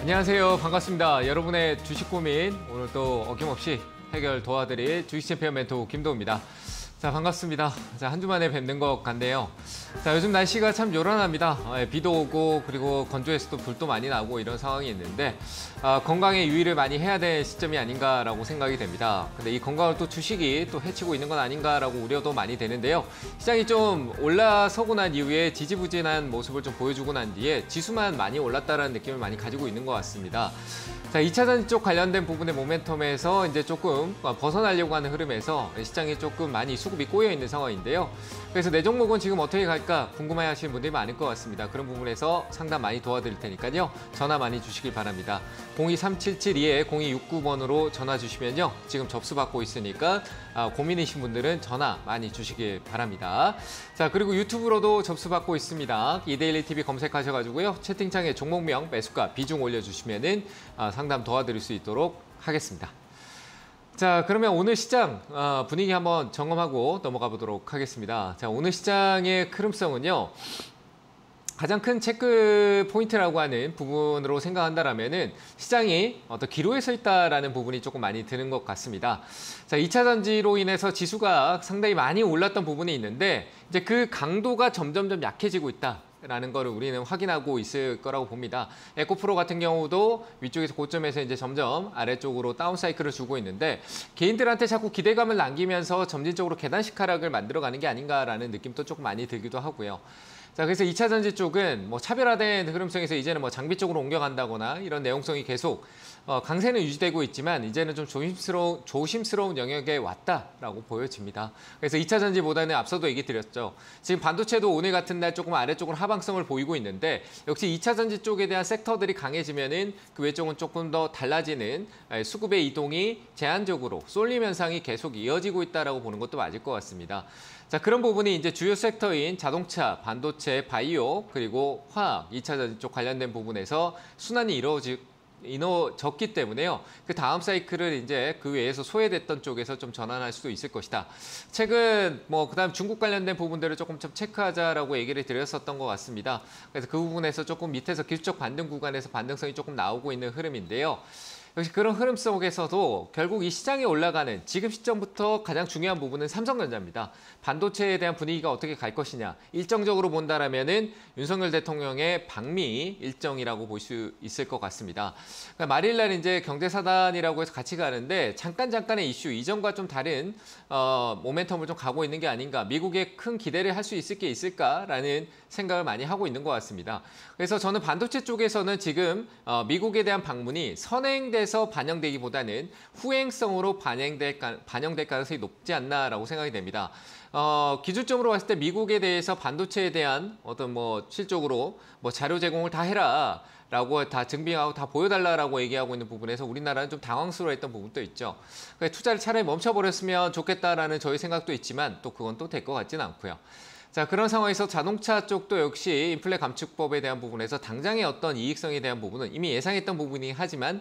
안녕하세요. 반갑습니다. 여러분의 주식 고민 오늘 또 어김없이 해결 도와드릴 주식 챔피언 멘토 김도우입니다. 자, 반갑습니다. 자, 한 주 만에 뵙는 것 같네요. 자, 요즘 날씨가 참 요란합니다. 비도 오고 그리고 건조해서 또 불도 많이 나고 이런 상황이 있는데 건강에 유의를 많이 해야 될 시점이 아닌가라고 생각이 됩니다. 근데 이 건강을 또 주식이 또 해치고 있는 건 아닌가라고 우려도 많이 되는데요. 시장이 좀 올라서고 난 이후에 지지부진한 모습을 좀 보여주고 난 뒤에 지수만 많이 올랐다는 느낌을 많이 가지고 있는 것 같습니다. 자, 2차전지 쪽 관련된 부분의 모멘텀에서 이제 조금 벗어나려고 하는 흐름에서 시장이 조금 많이 수급이 꼬여 있는 상황인데요. 그래서 내 종목은 지금 어떻게 갈까 궁금해 하시는 분들이 많을 것 같습니다. 그런 부분에서 상담 많이 도와드릴 테니까요. 전화 많이 주시길 바랍니다. 023772-0269번으로 전화 주시면요. 지금 접수 받고 있으니까 고민이신 분들은 전화 많이 주시길 바랍니다. 자, 그리고 유튜브로도 접수 받고 있습니다. 이데일리 TV 검색하셔가지고요. 채팅창에 종목명, 매수가, 비중 올려주시면은 상담 도와드릴 수 있도록 하겠습니다. 자, 그러면 오늘 시장 분위기 한번 점검하고 넘어가 보도록 하겠습니다. 자, 오늘 시장의 흐름성은요. 가장 큰 체크 포인트라고 하는 부분으로 생각한다라면은 시장이 어떤 기로에 서 있다라는 부분이 조금 많이 드는 것 같습니다. 자, 2차 전지로 인해서 지수가 상당히 많이 올랐던 부분이 있는데 이제 그 강도가 점점점 약해지고 있다. 라는 거를 우리는 확인하고 있을 거라고 봅니다. 에코프로 같은 경우도 위쪽에서 고점에서 이제 점점 아래쪽으로 다운 사이클을 주고 있는데 개인들한테 자꾸 기대감을 남기면서 점진적으로 계단식 하락을 만들어가는 게 아닌가라는 느낌도 조금 많이 들기도 하고요. 자, 그래서 2차 전지 쪽은 뭐 차별화된 흐름성에서 이제는 뭐 장비 쪽으로 옮겨간다거나 이런 내용성이 계속 강세는 유지되고 있지만 이제는 좀 조심스러운 영역에 왔다라고 보여집니다. 그래서 2차 전지보다는 앞서도 얘기 드렸죠. 지금 반도체도 오늘 같은 날 조금 아래쪽으로 하방성을 보이고 있는데 역시 2차 전지 쪽에 대한 섹터들이 강해지면은 그 외쪽은 조금 더 달라지는 수급의 이동이 제한적으로 쏠림 현상이 계속 이어지고 있다라고 보는 것도 맞을 것 같습니다. 자, 그런 부분이 이제 주요 섹터인 자동차, 반도체, 바이오, 그리고 화학, 2차 전지 쪽 관련된 부분에서 순환이 이루어졌기 때문에요. 그 다음 사이클을 이제 그 외에서 소외됐던 쪽에서 좀 전환할 수도 있을 것이다. 최근 그다음 중국 관련된 부분들을 조금 좀 체크하자라고 얘기를 드렸었던 것 같습니다. 그래서 그 부분에서 조금 밑에서 기술적 반등 구간에서 반등성이 조금 나오고 있는 흐름인데요. 역시 그런 흐름 속에서도 결국 이 시장에 올라가는 지금 시점부터 가장 중요한 부분은 삼성전자입니다. 반도체에 대한 분위기가 어떻게 갈 것이냐. 일정적으로 본다라면은 윤석열 대통령의 방미 일정이라고 볼 수 있을 것 같습니다. 그러니까 말일날 이제 경제사단이라고 해서 같이 가는데 잠깐의 이슈, 이전과 좀 다른 모멘텀을 좀 가고 있는 게 아닌가. 미국에 큰 기대를 할 수 있을 게 있을까라는 생각을 많이 하고 있는 것 같습니다. 그래서 저는 반도체 쪽에서는 지금 미국에 대한 방문이 선행돼서 반영되기보다는 후행성으로 반영될 가능성이 높지 않나라고 생각이 됩니다. 기준점으로 봤을 때 미국에 대해서 반도체에 대한 어떤 실적으로 자료 제공을 다 해라. 라고 다 증빙하고 다 보여달라고 얘기하고 있는 부분에서 우리나라는 좀 당황스러워했던 부분도 있죠. 투자를 차라리 멈춰버렸으면 좋겠다라는 저희 생각도 있지만 또 그건 또 될 것 같지는 않고요. 자, 그런 상황에서 자동차 쪽도 역시 인플레 감축법에 대한 부분에서 당장의 어떤 이익성에 대한 부분은 이미 예상했던 부분이긴 하지만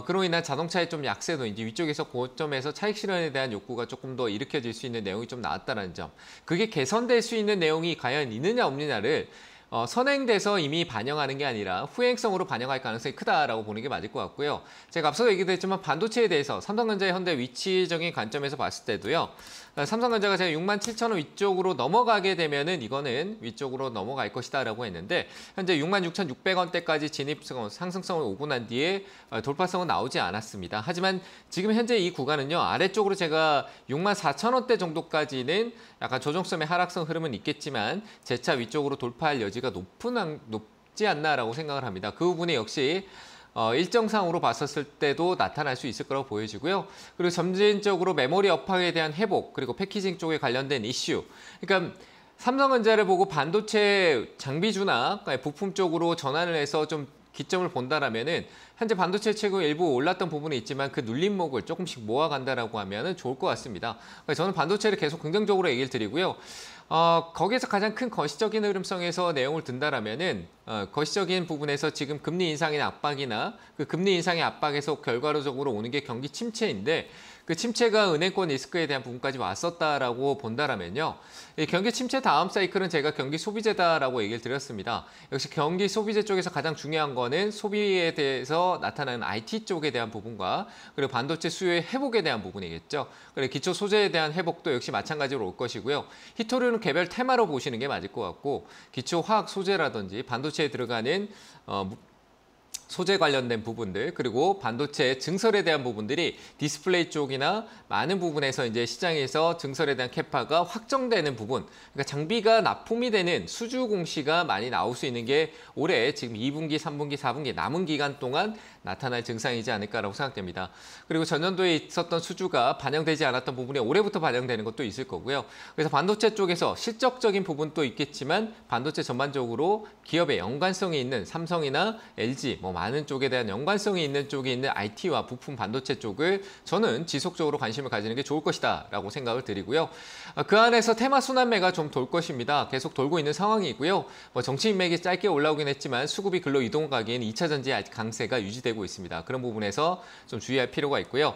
그로 인한 자동차의 좀 약세도 이제 위쪽에서 고점에서 차익 실현에 대한 욕구가 조금 더 일으켜질 수 있는 내용이 좀 나왔다는 점. 그게 개선될 수 있는 내용이 과연 있느냐 없느냐를 선행돼서 이미 반영하는 게 아니라 후행성으로 반영할 가능성이 크다라고 보는 게 맞을 것 같고요. 제가 앞서 얘기도 했지만 반도체에 대해서 삼성전자의 현재 위치적인 관점에서 봤을 때도요. 삼성전자가 제가 67,000원 위쪽으로 넘어가게 되면은 이거는 위쪽으로 넘어갈 것이다라고 했는데 현재 66,600원대까지 상승성을 오고 난 뒤에 돌파성은 나오지 않았습니다. 하지만 지금 현재 이 구간은요. 아래쪽으로 제가 64,000원대 정도까지는 약간 조정성의 하락성 흐름은 있겠지만 재차 위쪽으로 돌파할 여지가 높지 않나라고 생각을 합니다. 그 부분이 역시 일정상으로 봤었을 때도 나타날 수 있을 거라고 보여지고요. 그리고 점진적으로 메모리 업황에 대한 회복, 그리고 패키징 쪽에 관련된 이슈. 그러니까 삼성전자를 보고 반도체 장비주나 부품 쪽으로 전환을 해서 좀 기점을 본다라면은 현재 반도체 최고 일부 올랐던 부분이 있지만 그 눌림목을 조금씩 모아간다라고 하면은 좋을 것 같습니다. 저는 반도체를 계속 긍정적으로 얘기를 드리고요. 거기에서 가장 큰 거시적인 흐름성에서 내용을 든다라면은 거시적인 부분에서 지금 금리 인상의 압박이나 그 금리 인상의 압박에서 결과적으로 오는 게 경기 침체인데 그 침체가 은행권 리스크에 대한 부분까지 왔었다라고 본다라면요. 이 경기 침체 다음 사이클은 제가 경기 소비재다라고 얘기를 드렸습니다. 역시 경기 소비재 쪽에서 가장 중요한 거는 소비에 대해서 나타나는 IT 쪽에 대한 부분과 그리고 반도체 수요의 회복에 대한 부분이겠죠. 그리고 기초 소재에 대한 회복도 역시 마찬가지로 올 것이고요. 히토류는 개별 테마로 보시는 게 맞을 것 같고 기초 화학 소재라든지 반도체에 들어가는 소재 관련된 부분들 그리고 반도체 증설에 대한 부분들이 디스플레이 쪽이나 많은 부분에서 이제 시장에서 증설에 대한 캐파가 확정되는 부분 그러니까 장비가 납품이 되는 수주 공시가 많이 나올 수 있는 게 올해 지금 2분기, 3분기, 4분기 남은 기간 동안 나타날 증상이지 않을까라고 생각됩니다. 그리고 전년도에 있었던 수주가 반영되지 않았던 부분이 올해부터 반영되는 것도 있을 거고요. 그래서 반도체 쪽에서 실적적인 부분도 있겠지만 반도체 전반적으로 기업의 연관성이 있는 삼성이나 LG 뭐 많은 쪽에 대한 연관성이 있는 쪽에 있는 IT와 부품 반도체 쪽을 저는 지속적으로 관심을 가지는 게 좋을 것이다라고 생각을 드리고요. 그 안에서 테마 순환매가 좀 돌 것입니다. 계속 돌고 있는 상황이고요. 뭐 정치 인맥이 짧게 올라오긴 했지만 수급이 글로 이동하기에는 2차 전지의 아직 강세가 유지되고 있습니다. 그런 부분에서 좀 주의할 필요가 있고요.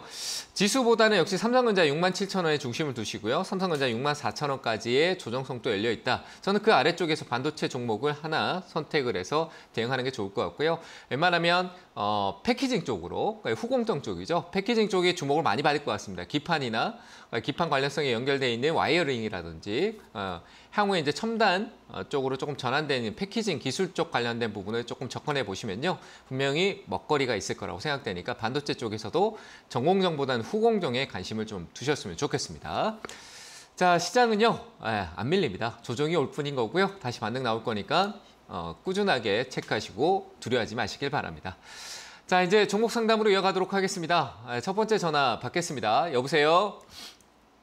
지수보다는 역시 삼성전자 67,000원에 중심을 두시고요. 삼성전자 64,000원까지의 조정성도 열려 있다. 저는 그 아래쪽에서 반도체 종목을 하나 선택을 해서 대응하는 게 좋을 것 같고요. 웬만하면 패키징 쪽으로, 후공정 쪽이죠. 패키징 쪽에 주목을 많이 받을 것 같습니다. 기판이나 기판 관련성에 연결되어 있는 와이어링이라든지 향후에 이제 첨단 쪽으로 조금 전환되는 패키징 기술 쪽 관련된 부분을 조금 접근해 보시면요. 분명히 먹거리가 있을 거라고 생각되니까 반도체 쪽에서도 전공정보다는 후공정에 관심을 좀 두셨으면 좋겠습니다. 자, 시장은요. 안 밀립니다. 조정이 올 뿐인 거고요. 다시 반등 나올 거니까 꾸준하게 체크하시고 두려워하지 마시길 바랍니다. 자, 이제 종목 상담으로 이어가도록 하겠습니다. 첫 번째 전화 받겠습니다. 여보세요?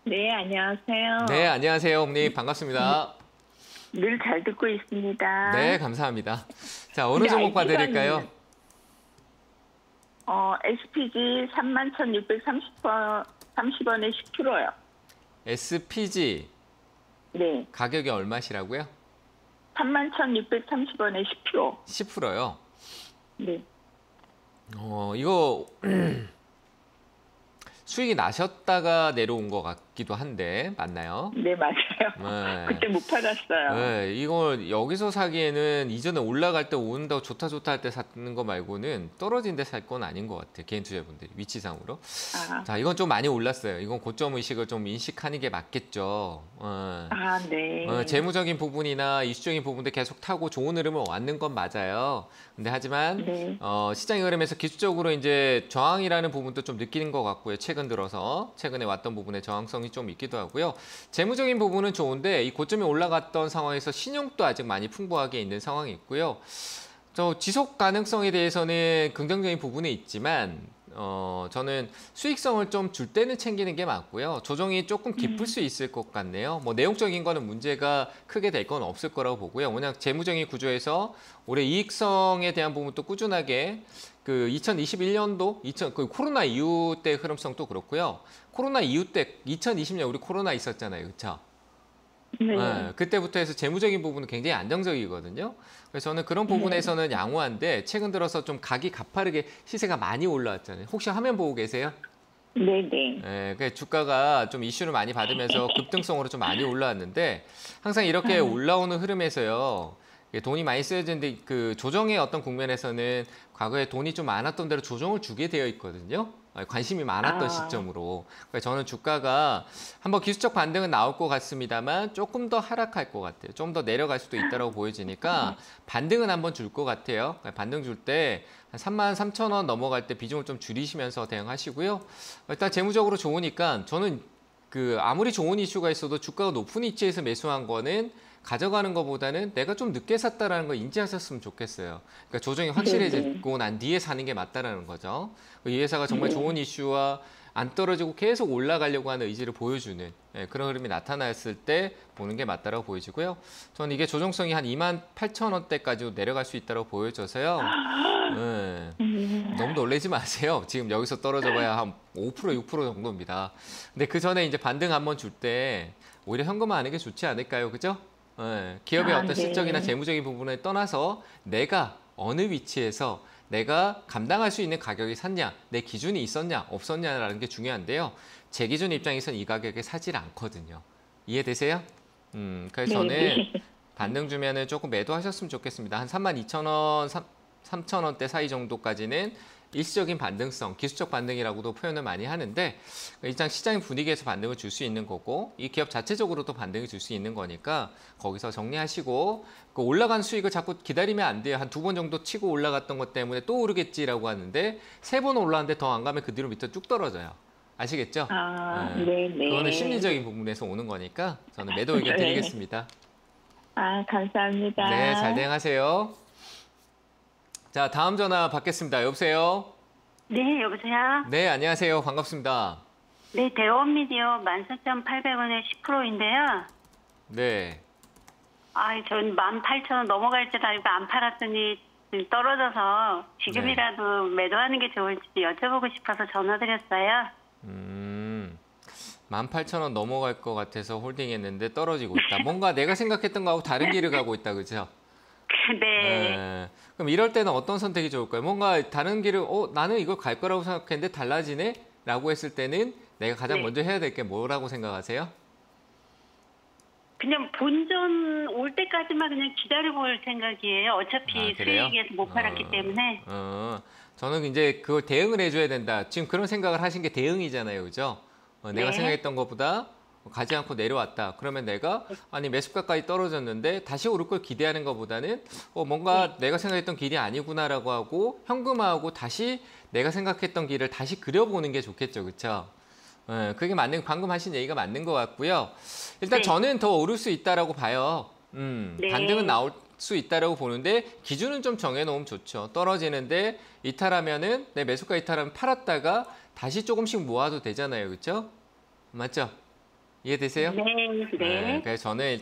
네, 안녕하세요. 네, 안녕하세요, 어머니. 반갑습니다. 늘 잘 듣고 있습니다. 네, 감사합니다. 자, 어느 종목 봐드릴까요? SPG 31,630원에 10%요. SPG. 네. 가격이 얼마시라고요? 31,630원에 10%. 10%요? 네. 이거 수익이 나셨다가 내려온 것 같기도 한데 맞나요? 네, 맞아요. 네. 그때 못 팔았어요. 네, 이걸 여기서 사기에는 이전에 올라갈 때 오른다고 좋다 할 때 사는 거 말고는 떨어진 데 살 건 아닌 것 같아요. 개인 투자분들이 위치상으로. 자, 이건 좀 많이 올랐어요. 이건 고점 의식을 좀 인식하는 게 맞겠죠. 네. 재무적인 부분이나 이슈적인 부분들 계속 타고 좋은 흐름을 왔는 건 맞아요. 근데 하지만 네. 시장의 흐름에서 기술적으로 이제 저항이라는 부분도 좀 느끼는 것 같고요. 최근 들어서 최근에 왔던 부분에 저항성이 좀 있기도 하고요. 재무적인 부분은 좋은데 이 고점에 올라갔던 상황에서 신용도 아직 많이 풍부하게 있는 상황이 있고요. 지속 가능성에 대해서는 긍정적인 부분이 있지만 저는 수익성을 좀 줄 때는 챙기는 게 맞고요. 조정이 조금 깊을 수 있을 것 같네요. 뭐 내용적인 거는 문제가 크게 될 건 없을 거라고 보고요. 워낙 재무적인 구조에서 올해 이익성에 대한 부분도 꾸준하게 그 2021년도 그 코로나 이후 때 흐름성도 그렇고요. 코로나 이후 때 2020년 우리 코로나 있었잖아요. 그렇죠? 네. 그때부터 해서 재무적인 부분은 굉장히 안정적이거든요. 그래서 저는 그런 부분에서는 양호한데 최근 들어서 좀 가기 가파르게 시세가 많이 올라왔잖아요. 혹시 화면 보고 계세요? 네네. 그 주가가 좀 이슈를 많이 받으면서 급등성으로 좀 많이 올라왔는데 항상 이렇게 올라오는 흐름에서요. 돈이 많이 쓰여지는데 그 조정의 어떤 국면에서는 과거에 돈이 좀 많았던 대로 조정을 주게 되어 있거든요. 관심이 많았던 시점으로. 그래서 저는 주가가 한번 기술적 반등은 나올 것 같습니다만 조금 더 하락할 것 같아요. 좀 더 내려갈 수도 있다고 보여지니까 반등은 한번 줄 것 같아요. 반등 줄 때 한 33,000원 넘어갈 때 비중을 좀 줄이시면서 대응하시고요. 일단 재무적으로 좋으니까 저는 그 아무리 좋은 이슈가 있어도 주가가 높은 위치에서 매수한 거는 가져가는 것보다는 내가 좀 늦게 샀다라는 걸 인지하셨으면 좋겠어요. 그러니까 조정이 확실해지고 난 뒤에 사는 게 맞다라는 거죠. 이 회사가 정말 좋은 이슈와 안 떨어지고 계속 올라가려고 하는 의지를 보여주는 그런 흐름이 나타났을 때 보는 게 맞다라고 보여지고요. 저는 이게 조정성이 한 28,000원대까지 내려갈 수 있다고 보여져서요. 너무 놀라지 마세요. 지금 여기서 떨어져 봐야 한 5%, 6% 정도입니다. 근데 그 전에 이제 반등 한번 줄 때 오히려 현금화하는 게 좋지 않을까요? 그죠? 예, 기업의 어떤 실적이나 재무적인 부분을 떠나서 내가 어느 위치에서 내가 감당할 수 있는 가격이 샀냐, 내 기준이 있었냐, 없었냐라는 게 중요한데요. 제 기준 입장에서는 이 가격에 사질 않거든요. 이해되세요? 그래서 저는 반등 주면은 조금 매도하셨으면 좋겠습니다. 한 32,000원, 3,000원대 사이 정도까지는 일시적인 반등성, 기술적 반등이라고도 표현을 많이 하는데 일단 시장 분위기에서 반등을 줄 수 있는 거고 이 기업 자체적으로도 반등을 줄 수 있는 거니까 거기서 정리하시고 그 올라간 수익을 자꾸 기다리면 안 돼요. 한 2번 정도 치고 올라갔던 것 때문에 또 오르겠지라고 하는데 3번 올라왔는데 더 안 가면 그 뒤로 밑으로 쭉 떨어져요. 아시겠죠? 네네. 그거는 심리적인 부분에서 오는 거니까 저는 매도 의견 드리겠습니다. 감사합니다. 네, 잘 대응하세요. 자, 다음 전화 받겠습니다. 여보세요? 네, 여보세요? 네, 안녕하세요. 반갑습니다. 네, 대원미디어 14,800원에 10%인데요. 네. 전 18,000원 넘어갈 줄 알고 안 팔았더니 떨어져서 지금이라도 매도하는 게 좋을지 여쭤보고 싶어서 전화드렸어요. 18,000원 넘어갈 것 같아서 홀딩했는데 떨어지고 있다. 뭔가 내가 생각했던 거하고 다른 길을 가고 있다, 그죠? 네. 그럼 이럴 때는 어떤 선택이 좋을까요? 뭔가 다른 길을, 나는 이걸 갈 거라고 생각했는데 달라지네? 라고 했을 때는 내가 가장 먼저 해야 될 게 뭐라고 생각하세요? 그냥 본전 올 때까지만 그냥 기다려볼 생각이에요. 어차피 수익에서 못 팔았기 때문에. 저는 이제 그걸 대응을 해줘야 된다. 지금 그런 생각을 하신 게 대응이잖아요. 그죠? 내가 생각했던 것보다 가지 않고 내려왔다. 그러면 내가 아니 매수가까지 떨어졌는데 다시 오를 걸 기대하는 것보다는 뭔가 내가 생각했던 길이 아니구나라고 하고 현금화하고 다시 내가 생각했던 길을 다시 그려보는 게 좋겠죠. 그렇죠? 그게 방금 하신 얘기가 맞는 것 같고요. 일단 저는 더 오를 수 있다라고 봐요. 반등은 나올 수 있다라고 보는데 기준은 좀 정해놓으면 좋죠. 떨어지는데 이탈하면은 내 매수가 이탈하면 팔았다가 다시 조금씩 모아도 되잖아요. 그렇죠? 맞죠? 이해되세요? 네. 그래서 저는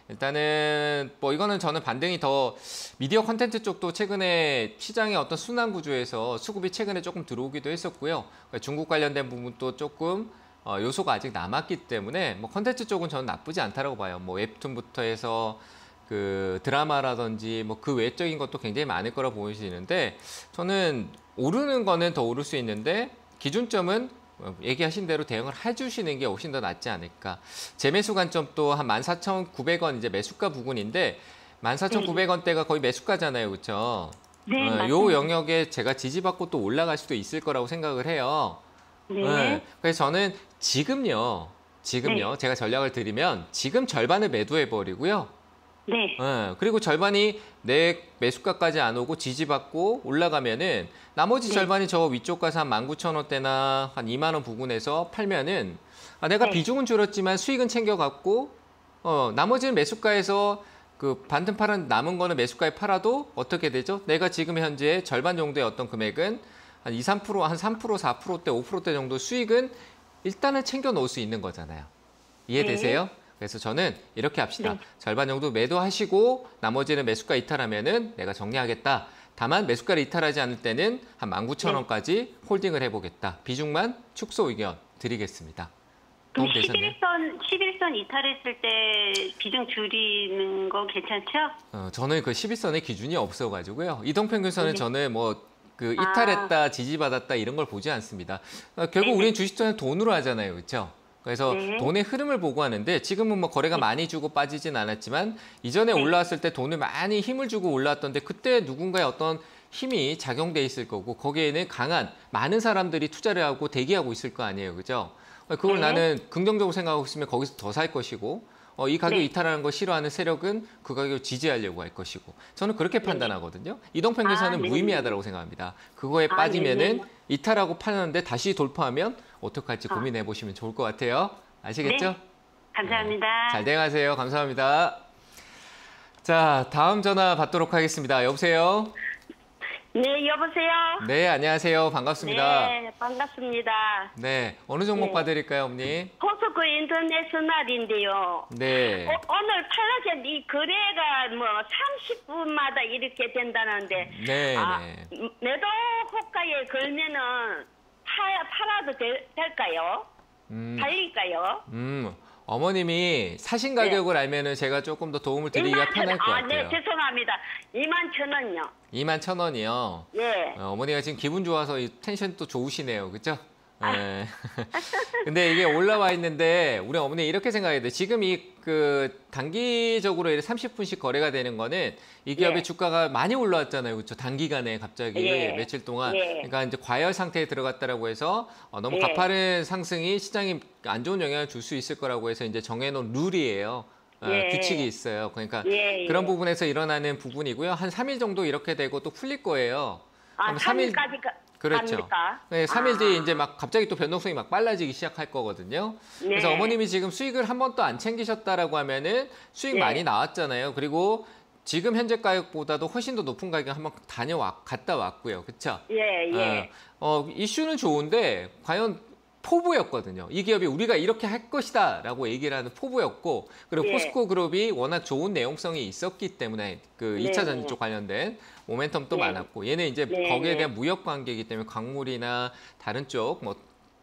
일단은 뭐 이거는 저는 반등이 더 미디어 컨텐츠 쪽도 최근에 시장의 어떤 순환 구조에서 수급이 최근에 조금 들어오기도 했었고요. 중국 관련된 부분도 조금 요소가 아직 남았기 때문에 뭐 컨텐츠 쪽은 저는 나쁘지 않다라고 봐요. 뭐 웹툰부터 해서 그 드라마라든지 뭐 그 외적인 것도 굉장히 많을 거라 보이시는데 저는 오르는 거는 더 오를 수 있는데 기준점은 얘기하신 대로 대응을 해주시는 게 훨씬 더 낫지 않을까. 재매수 관점도 한 14,900원 이제 매수가 부근인데 14,900원대가 거의 매수가잖아요. 그렇죠? 네, 요 영역에 제가 지지받고 또 올라갈 수도 있을 거라고 생각을 해요. 그래서 저는 지금요. 제가 전략을 드리면 지금 절반을 매도해버리고요. 그리고 절반이 내 매수가까지 안 오고 지지받고 올라가면은 나머지 절반이 저 위쪽 가서 한 19,000원대나 한 2만 원 부근에서 팔면은 내가 비중은 줄었지만 수익은 챙겨갔고 나머지는 매수가에서 그 반등 팔은 남은 거는 매수가에 팔아도 어떻게 되죠? 내가 지금 현재 절반 정도의 어떤 금액은 한 2, 3%, 한 3%, 4%대, 5%대 정도 수익은 일단은 챙겨 놓을 수 있는 거잖아요. 이해되세요? 그래서 저는 이렇게 합시다. 절반 정도 매도하시고 나머지는 매수가 이탈하면은 내가 정리하겠다. 다만 매수가를 이탈하지 않을 때는 한 19,000원까지 홀딩을 해보겠다. 비중만 축소 의견 드리겠습니다. 그럼 11선 이탈했을 때 비중 줄이는 거 괜찮죠? 저는 그 11선의 기준이 없어가지고요. 이동평균선은 저는 뭐 그 이탈했다, 지지받았다 이런 걸 보지 않습니다. 결국 우리는 주식투자는 돈으로 하잖아요. 그렇죠? 그래서 돈의 흐름을 보고 하는데 지금은 뭐 거래가 많이 주고 빠지진 않았지만 이전에 올라왔을 때 돈을 많이 힘을 주고 올라왔던데 그때 누군가의 어떤 힘이 작용돼 있을 거고 거기에는 강한 많은 사람들이 투자를 하고 대기하고 있을 거 아니에요. 그죠? 그걸 나는 긍정적으로 생각하고 있으면 거기서 더 살 것이고 이 가격 이탈하는 거 싫어하는 세력은 그 가격을 지지하려고 할 것이고 저는 그렇게 판단하거든요. 이동평균선은 무의미하다고 생각합니다. 그거에 빠지면은 이탈하고 파는데 다시 돌파하면 어떡할지 고민해 보시면 좋을 것 같아요. 아시겠죠? 감사합니다. 잘 대응하세요. 감사합니다. 자, 다음 전화 받도록 하겠습니다. 여보세요? 네, 여보세요? 네, 안녕하세요. 반갑습니다. 네, 반갑습니다. 네, 어느 종목 봐드릴까요, 어머니? 포스코 인터내셔널인데요. 네. 오늘 팔라젠 이 거래가 뭐 30분마다 이렇게 된다는데, 네, 매도 호가에 걸면은 팔아도 될까요? 팔릴까요? 어머님이 사신 가격을 알면은 제가 조금 더 도움을 드리기가 편할 것 같아요. 네, 죄송합니다. 21,000원요. 21,000원이요. 예. 어머니가 지금 기분 좋아서 이 텐션도 좋으시네요. 그렇죠? 네. 근데 이게 올라와 있는데 우리 어머니 이렇게 생각해야 돼. 지금 이 그 단기적으로 30분씩 거래가 되는 거는 이 기업의 예. 주가가 많이 올라왔잖아요. 그렇죠? 단기간에 갑자기 예. 며칠 동안. 예. 그러니까 이제 과열 상태에 들어갔다라고 해서 너무 예. 가파른 상승이 시장에 안 좋은 영향을 줄 수 있을 거라고 해서 이제 정해놓은 룰이에요. 예. 규칙이 있어요. 그러니까 예, 예. 그런 부분에서 일어나는 부분이고요. 한 3일 정도 이렇게 되고 또 풀릴 거예요. 아, 그럼 3일까지 그렇죠. 갑니까? 네, 3일 뒤에 이제 막 갑자기 또 변동성이 막 빨라지기 시작할 거거든요. 그래서 네. 어머님이 지금 수익을 한 번도 안 챙기셨다라고 하면은 수익 네. 많이 나왔잖아요. 그리고 지금 현재 가격보다도 훨씬 더 높은 가격 한번 갔다 왔고요. 그렇죠? 예, 예. 이슈는 좋은데 과연 포부였거든요. 이 기업이 우리가 이렇게 할 것이다라고 얘기를 하는 포부였고, 그리고 예. 포스코 그룹이 워낙 좋은 내용성이 있었기 때문에 그 2차 전지 쪽 관련된 모멘텀도 네. 많았고, 얘는 이제 네, 거기에 네. 대한 무역 관계이기 때문에 광물이나 다른 쪽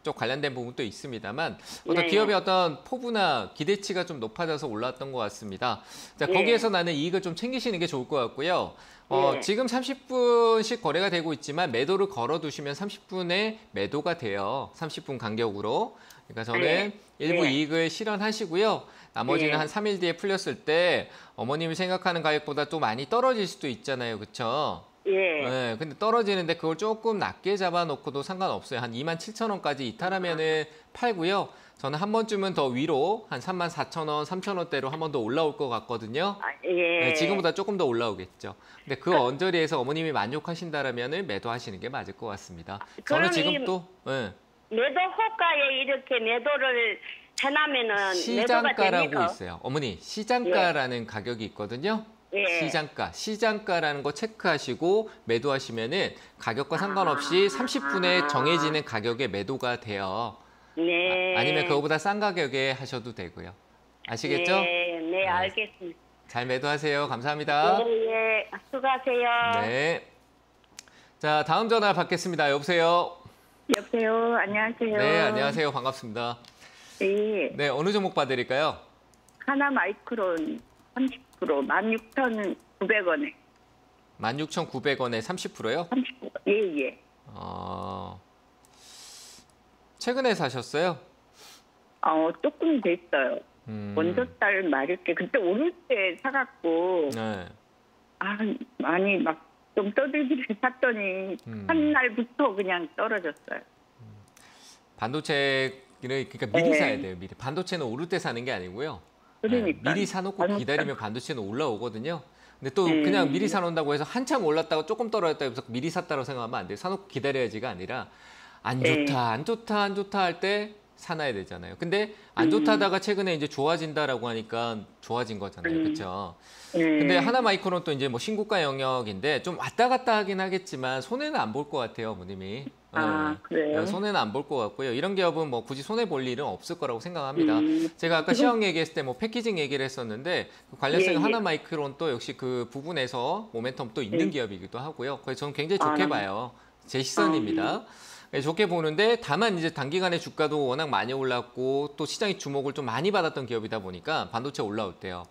쪽 관련된 부분도 있습니다만 어떤 네. 기업의 어떤 포부나 기대치가 좀 높아져서 올랐던 것 같습니다. 자, 네. 거기에서 나는 이익을 좀 챙기시는 게 좋을 것 같고요. 네. 지금 30분씩 거래가 되고 있지만 매도를 걸어두시면 30분에 매도가 돼요. 30분 간격으로. 그러니까 저는 네. 일부 네. 이익을 실현하시고요. 나머지는 네. 한 3일 뒤에 풀렸을 때 어머님이 생각하는 가격보다 또 많이 떨어질 수도 있잖아요. 그렇죠? 예. 네, 근데 떨어지는데 그걸 조금 낮게 잡아놓고도 상관없어요. 한 27,000원까지 이탈하면은 팔고요. 저는 한 번쯤은 더 위로 한 34,000원, 3,000원대로 한 번 더 올라올 것 같거든요. 아, 예. 네, 지금보다 조금 더 올라오겠죠. 근데 그 언저리에서 어머님이 만족하신다라면은 매도하시는 게 맞을 것 같습니다. 저는 그럼 지금 이 또 매도 호가에 이렇게 매도를 해놓으면은 매도가 시장가라고 됩니까? 있어요. 어머니, 시장가라는 가격이 있거든요. 예. 시장가라는 거 체크하시고 매도하시면은 가격과 상관없이 30분에 정해지는 가격에 매도가 돼요. 네. 아니면 그거보다 싼 가격에 하셔도 되고요. 아시겠죠? 네, 네, 알겠습니다. 잘 매도하세요. 감사합니다. 네, 예. 수고하세요. 네. 자, 다음 전화 받겠습니다. 여보세요? 여보세요. 안녕하세요. 네, 안녕하세요. 반갑습니다. 네. 네, 어느 종목 봐드릴까요? 하나 마이크론 30% 16,900원에 16,900원에 30%요? 30%. 예, 예. 최근에 사셨어요? 조금 됐어요. 먼저 달 말일게 그때 오를 때 사갖고 네. 많이 막 좀 떠들기를 샀더니 한 날부터 그냥 떨어졌어요. 반도체를 그러니까 미리 네. 사야 돼요. 미리. 반도체는 오를 때 사는 게 아니고요. 그러니까. 미리 사놓고 기다리면 반도체는 올라오거든요. 근데 또 네. 그냥 미리 사놓는다고 해서 한참 올랐다가 조금 떨어졌다고 해서 미리 샀다고 생각하면 안 돼요. 사놓고 기다려야지가 아니라 안 네. 좋다, 안 좋다, 안 좋다 할 때 사놔야 되잖아요. 근데 안 좋다다가 최근에 이제 좋아진다라고 하니까 좋아진 거잖아요. 그렇죠? 근데 하나마이크론 또 이제 뭐 신고가 영역인데 좀 왔다 갔다 하긴 하겠지만 손해는 안 볼 것 같아요, 어머님이. 그래요? 손해는 안 볼 것 같고요. 이런 기업은 뭐 굳이 손해 볼 일은 없을 거라고 생각합니다. 제가 아까 시황 얘기했을 때 뭐 패키징 얘기를 했었는데 그 관련성 예, 예. 하나마이크론 또 역시 그 부분에서 모멘텀 또 있는 기업이기도 하고요. 그래서 저는 굉장히 좋게 봐요. 제 시선입니다. 네, 좋게 보는데 다만 이제 단기간에 주가도 워낙 많이 올랐고 또 시장이 주목을 좀 많이 받았던 기업이다 보니까 반도체 올라올 때요.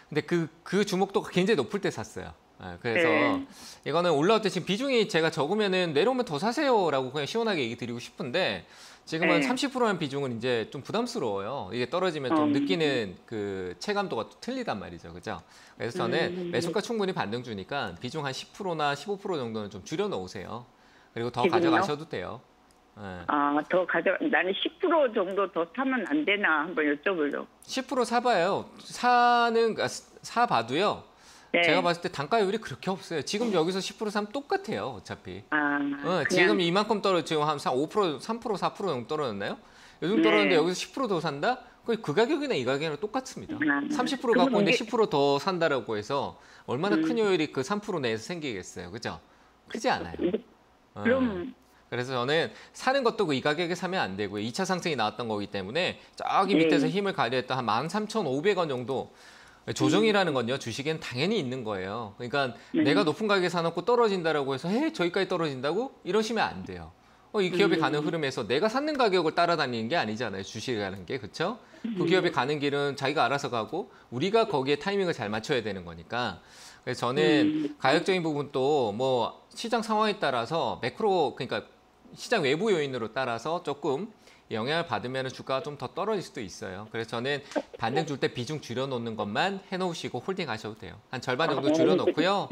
근데 그 주목도가 굉장히 높을 때 샀어요. 그래서 이거는 올라올 때 지금 비중이 제가 적으면은 내려오면 더 사세요라고 그냥 시원하게 얘기 드리고 싶은데 지금은 30%의 비중은 이제 좀 부담스러워요. 이게 떨어지면 좀 느끼는 그 체감도가 또 틀리단 말이죠. 그죠? 그래서 저는 매수가 충분히 반등 주니까 비중 한 10%나 15% 정도는 좀 줄여 놓으세요. 그리고 더 지금요? 가져가셔도 돼요. 더 나는 10% 정도 더 사면 안 되나 한번 여쭤보려고. 10% 사봐요. 사봐도요. 네. 제가 봤을 때 단가율이 그렇게 없어요. 지금 여기서 10% 사면 똑같아요. 어차피. 그냥 지금 이만큼 떨어 지금 한 5%, 3%, 4% 정도 떨어졌나요? 요즘 떨어졌는데 여기서 10% 더 산다? 그 가격이나 이 가격이랑 똑같습니다. 30% 갖고 있는데 10%더 산다라고 해서 얼마나 큰 효율이 그 3% 내에서 생기겠어요. 그죠? 크지 않아요. 그럼 그래서 저는 사는 것도 이 가격에 사면 안 되고요. 2차 상승이 나왔던 거기 때문에 저기 밑에서 힘을 가려했던 한 13,500원 정도 조정이라는 건요. 주식엔 당연히 있는 거예요. 그러니까 내가 높은 가격에 사놓고 떨어진다라고 해서 저기까지 떨어진다고? 이러시면 안 돼요. 이 기업이 가는 흐름에서 내가 사는 가격을 따라다니는 게 아니잖아요. 주식이라는 게. 그렇죠? 그 기업이 가는 길은 자기가 알아서 가고 우리가 거기에 타이밍을 잘 맞춰야 되는 거니까. 그래서 저는 가격적인 부분도 뭐 시장 상황에 따라서 매크로 그러니까 시장 외부 요인으로 따라서 조금 영향을 받으면 주가가 좀 더 떨어질 수도 있어요. 그래서 저는 반등 줄 때 비중 줄여놓는 것만 해놓으시고 홀딩 하셔도 돼요. 한 절반 정도 줄여놓고요.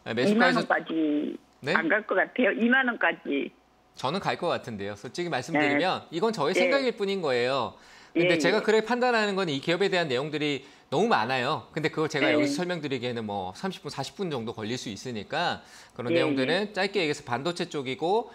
2만 원까지 네? 안 갈 것 같아요. 2만 원까지. 저는 갈 것 같은데요. 솔직히 말씀드리면 이건 저의 네. 생각일 뿐인 거예요. 근데 예, 제가 예. 그렇게 판단하는 건 이 기업에 대한 내용들이 너무 많아요. 근데 그걸 제가 네. 여기서 설명드리기에는 뭐 30분, 40분 정도 걸릴 수 있으니까 그런 예, 내용들은 짧게 얘기해서 반도체 쪽이고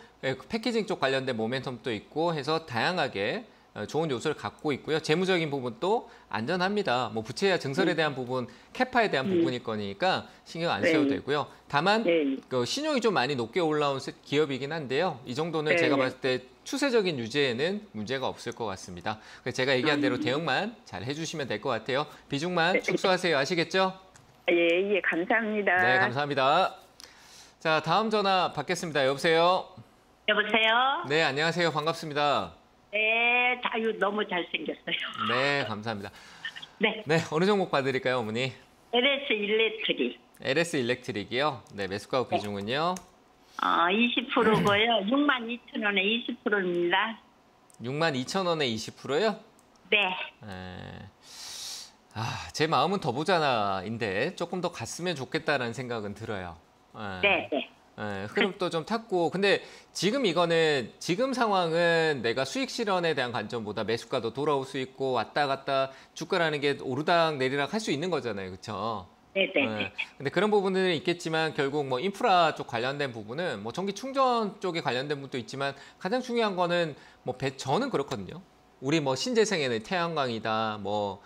패키징 쪽 관련된 모멘텀도 있고 해서 다양하게 좋은 요소를 갖고 있고요. 재무적인 부분도 안전합니다. 뭐 부채와 증설에 대한 부분, 캐파에 대한 부분일 거니까 신경 안 써도 네. 되고요. 다만 네. 그 신용이 좀 많이 높게 올라온 기업이긴 한데요. 이 정도는 네. 제가 봤을 때 추세적인 유지에는 문제가 없을 것 같습니다. 그래서 제가 얘기한 대로 대응만 잘 해주시면 될 것 같아요. 비중만 축소하세요. 아시겠죠? 예, 예, 감사합니다. 네, 감사합니다. 자, 다음 전화 받겠습니다. 여보세요? 여보세요? 네, 안녕하세요. 반갑습니다. 네, 아유, 너무 잘생겼어요. 네, 감사합니다. 네, 네, 어느 종목 봐드릴까요, 어머니? LS 일렉트릭. LS 일렉트릭이요. 네, 매수가 비중은요? 20%고요. 62,000원에 20%입니다. 62,000원에 20%요? 네. 제 마음은 더 보자나인데 조금 더 갔으면 좋겠다라는 생각은 들어요. 네, 네. 흐름도 좀 탔고 근데 지금 이거는 지금 상황은 내가 수익 실현에 대한 관점보다 매수가도 돌아올 수 있고 왔다 갔다 주가라는 게 오르락 내리락 할 수 있는 거잖아요. 그렇죠? 네, 네. 근데 그런 부분들은 있겠지만 결국 뭐 인프라 쪽 관련된 부분은 뭐 전기 충전 쪽에 관련된 부분도 있지만 가장 중요한 거는 뭐 저는 그렇거든요. 우리 뭐 신재생에는 태양광이다 뭐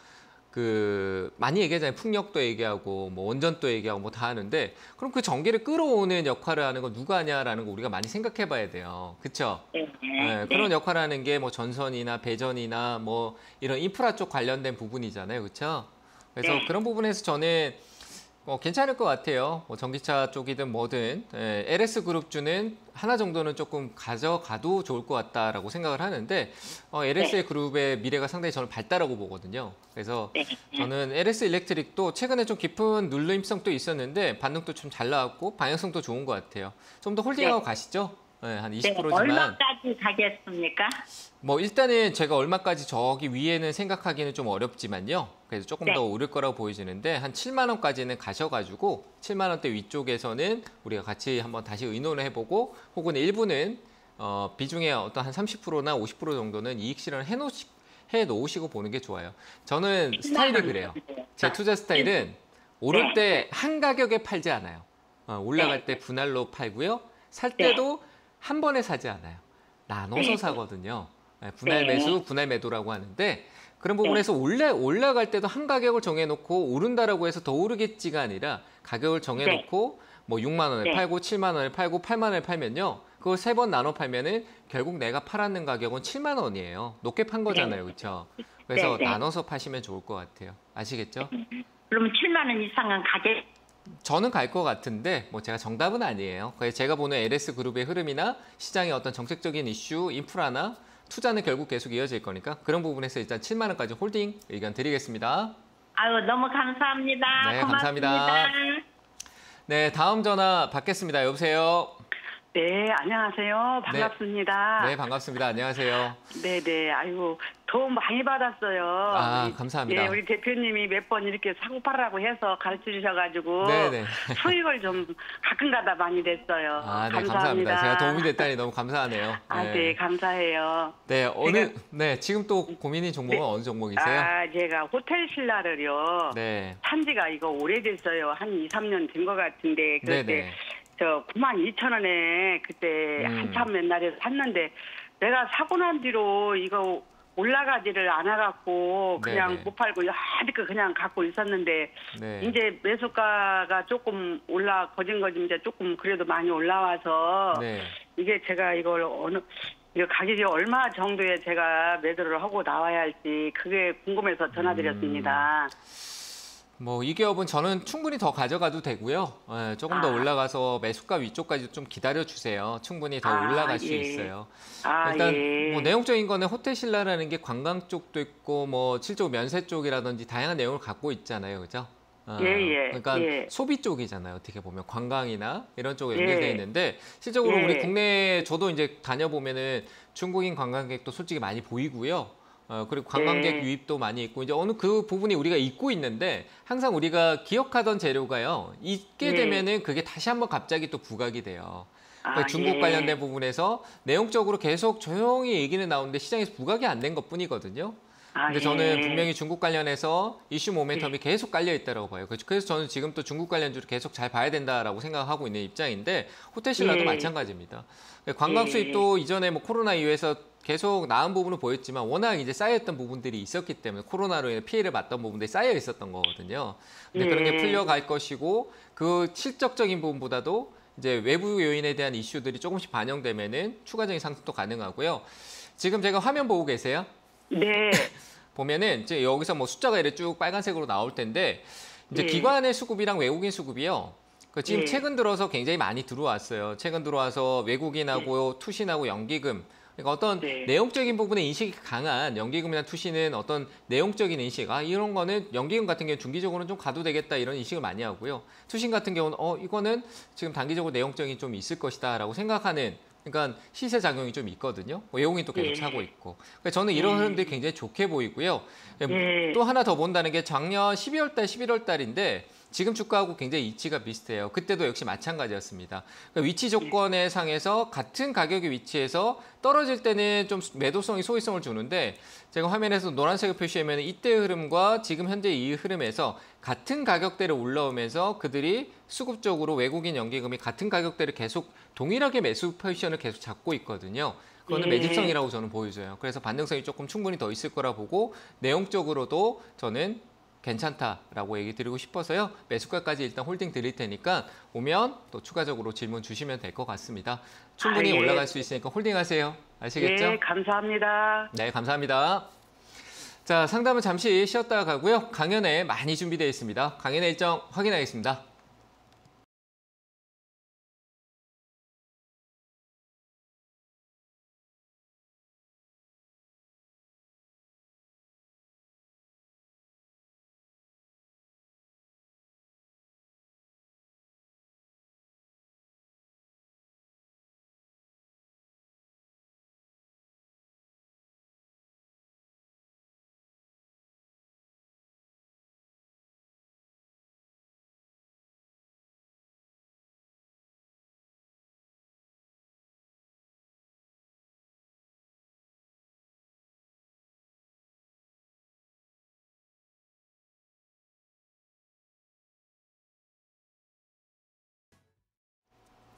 많이 얘기하잖아요. 풍력도 얘기하고 뭐 원전도 얘기하고 뭐 다 하는데 그럼 그 전기를 끌어오는 역할을 하는 건 누가 하냐라는 거 우리가 많이 생각해 봐야 돼요. 그렇죠? 네. 그런 역할을 하는 게 뭐 전선이나 배전이나 뭐 이런 인프라 쪽 관련된 부분이잖아요. 그렇죠? 그래서 네. 그런 부분에서 저는 괜찮을 것 같아요. 뭐 전기차 쪽이든 뭐든 LS 그룹주는 하나 정도는 조금 가져가도 좋을 것 같다라고 생각을 하는데 LS 그룹의 미래가 상당히 저는 밝다라고 보거든요. 그래서 저는 LS 일렉트릭도 최근에 좀 깊은 눌림성도 있었는데 반응도 좀 잘 나왔고 방향성도 좋은 것 같아요. 좀 더 홀딩하고 가시죠. 네, 한 20%지만. 얼마까지 가겠습니까? 뭐 일단은 제가 얼마까지 저기 위에는 생각하기는 좀 어렵지만요. 그래서 조금 더 오를 거라고 보여지는데 한 7만 원까지는 가셔가지고 7만 원대 위쪽에서는 우리가 같이 한번 다시 의논을 해보고 혹은 일부는 비중의 어떤 한 30%나 50% 정도는 이익 실현을 해놓으시고 보는 게 좋아요. 저는 스타일이 그래요. 제 투자 스타일은 오를 때 한 가격에 팔지 않아요. 올라갈 때 분할로 팔고요. 살 때도 한 번에 사지 않아요. 나눠서 사거든요. 분할 매수, 분할 매도라고 하는데 그런 부분에서 올라갈 때도 한 가격을 정해놓고 오른다라고 해서 더 오르겠지가 아니라 가격을 정해놓고 뭐 6만 원에 팔고 7만 원에 팔고 8만 원에 팔면요. 그걸 3번 나눠 팔면은 결국 내가 팔았는 가격은 7만 원이에요. 높게 판 거잖아요. 그렇죠? 그래서 나눠서 파시면 좋을 것 같아요. 아시겠죠? 그러면 7만 원 이상은 가게? 저는 갈 것 같은데 뭐 제가 정답은 아니에요. 그래서 제가 보는 LS 그룹의 흐름이나 시장의 어떤 정책적인 이슈, 인프라나 투자는 결국 계속 이어질 거니까 그런 부분에서 일단 7만 원까지 홀딩 의견 드리겠습니다. 아유, 너무 감사합니다. 네, 고맙습니다. 감사합니다. 네, 다음 전화 받겠습니다. 여보세요? 네, 안녕하세요. 반갑습니다. 네, 반갑습니다. 안녕하세요. 네. 아이고, 도움 많이 받았어요. 감사합니다. 네, 우리 대표님이 몇 번 이렇게 사고 팔라고 해서 가르쳐 주셔가지고 네네. 수익을 좀 가끔가다 많이 냈어요. 네, 감사합니다. 제가 도움이 됐다니 너무 감사하네요. 네, 감사해요. 네, 지금 또 고민인 종목은 어느 종목이세요? 제가 호텔 신라를요. 네. 산지가 이거 오래됐어요. 한 2, 3년 된 것 같은데 그때 네네. 저 92,000원에 그때 한참 옛날에 샀는데 내가 사고 난 뒤로 이거 올라가지를 않아갖고 그냥 네네. 못 팔고 여하튼 그냥 갖고 있었는데 네. 이제 매수가가 조금 거진 이제 조금 그래도 많이 올라와서 네. 이게 제가 이거 가격이 얼마 정도에 제가 매도를 하고 나와야 할지 그게 궁금해서 전화드렸습니다. 뭐 이 기업은 저는 충분히 더 가져가도 되고요. 조금 더 올라가서 매수가 위쪽까지 좀 기다려 주세요. 충분히 더 올라갈 수 있어요. 일단 뭐 내용적인 거는 호텔신라라는 게 관광 쪽도 있고 뭐 실제로 면세 쪽이라든지 다양한 내용을 갖고 있잖아요, 그죠? 그러니까 소비 쪽이잖아요. 어떻게 보면 관광이나 이런 쪽에 연결되어 있는데 실적으로 우리 국내 저도 이제 다녀보면은 중국인 관광객도 솔직히 많이 보이고요. 그리고 관광객 유입도 많이 있고 이제 어느 그 부분이 우리가 잊고 있는데 항상 우리가 기억하던 재료가요. 잊게 되면은 그게 다시 한번 갑자기 또 부각이 돼요. 그러니까 중국 관련된 부분에서 내용적으로 계속 조용히 얘기는 나오는데 시장에서 부각이 안 된 것뿐이거든요. 근데 저는 분명히 중국 관련해서 이슈 모멘텀이 계속 깔려 있다고 봐요. 그래서 저는 지금 또 중국 관련주를 계속 잘 봐야 된다라고 생각하고 있는 입장인데 호텔신라도 마찬가지입니다. 관광 수입도 이전에 뭐 코로나 이후에서 계속 나은 부분을 보였지만 워낙 이제 쌓여있던 부분들이 있었기 때문에 코로나로 인해 피해를 봤던 부분들이 쌓여 있었던 거거든요. 근데 그런 게 풀려갈 것이고 그 실적적인 부분보다도 이제 외부 요인에 대한 이슈들이 조금씩 반영되면은 추가적인 상승도 가능하고요. 지금 제가 화면 보고 계세요? 네. 보면은 이제 여기서 뭐 숫자가 이렇게 쭉 빨간색으로 나올 텐데 이제 기관의 수급이랑 외국인 수급이요. 지금 최근 들어서 굉장히 많이 들어왔어요. 최근 들어와서 외국인하고 투신하고 연기금. 그러니까 어떤 내용적인 부분에 인식이 강한 연기금이나 투신은 어떤 내용적인 인식, 이런 거는 연기금 같은 경우는 중기적으로는 좀 가도 되겠다 이런 인식을 많이 하고요. 투신 같은 경우는 이거는 지금 단기적으로 내용적인 좀 있을 것이다라고 생각하는 그러니까 시세 작용이 좀 있거든요. 외국인 또 계속 사고 있고. 그러니까 저는 이런 흐름들이 굉장히 좋게 보이고요. 또 하나 더 본다는 게 작년 12월 달, 11월 달인데 지금 주가하고 굉장히 위치가 비슷해요. 그때도 역시 마찬가지였습니다. 그러니까 위치 조건의 상에서 같은 가격의 위치에서 떨어질 때는 좀 매도성이 소위성을 주는데 제가 화면에서 노란색을 표시하면 이때의 흐름과 지금 현재 이 흐름에서 같은 가격대를 올라오면서 그들이 수급적으로 외국인 연기금이 같은 가격대를 계속 동일하게 매수 포지션을 계속 잡고 있거든요. 그거는 매집성이라고 저는 보여줘요. 그래서 반등성이 조금 충분히 더 있을 거라 보고 내용적으로도 저는 괜찮다라고 얘기 드리고 싶어서요. 매수가까지 일단 홀딩 드릴 테니까 오면 또 추가적으로 질문 주시면 될 것 같습니다. 충분히 올라갈 수 있으니까 홀딩하세요. 아시겠죠? 네, 감사합니다. 네, 감사합니다. 자, 상담은 잠시 쉬었다 가고요. 강연에 많이 준비되어 있습니다. 강연의 일정 확인하겠습니다.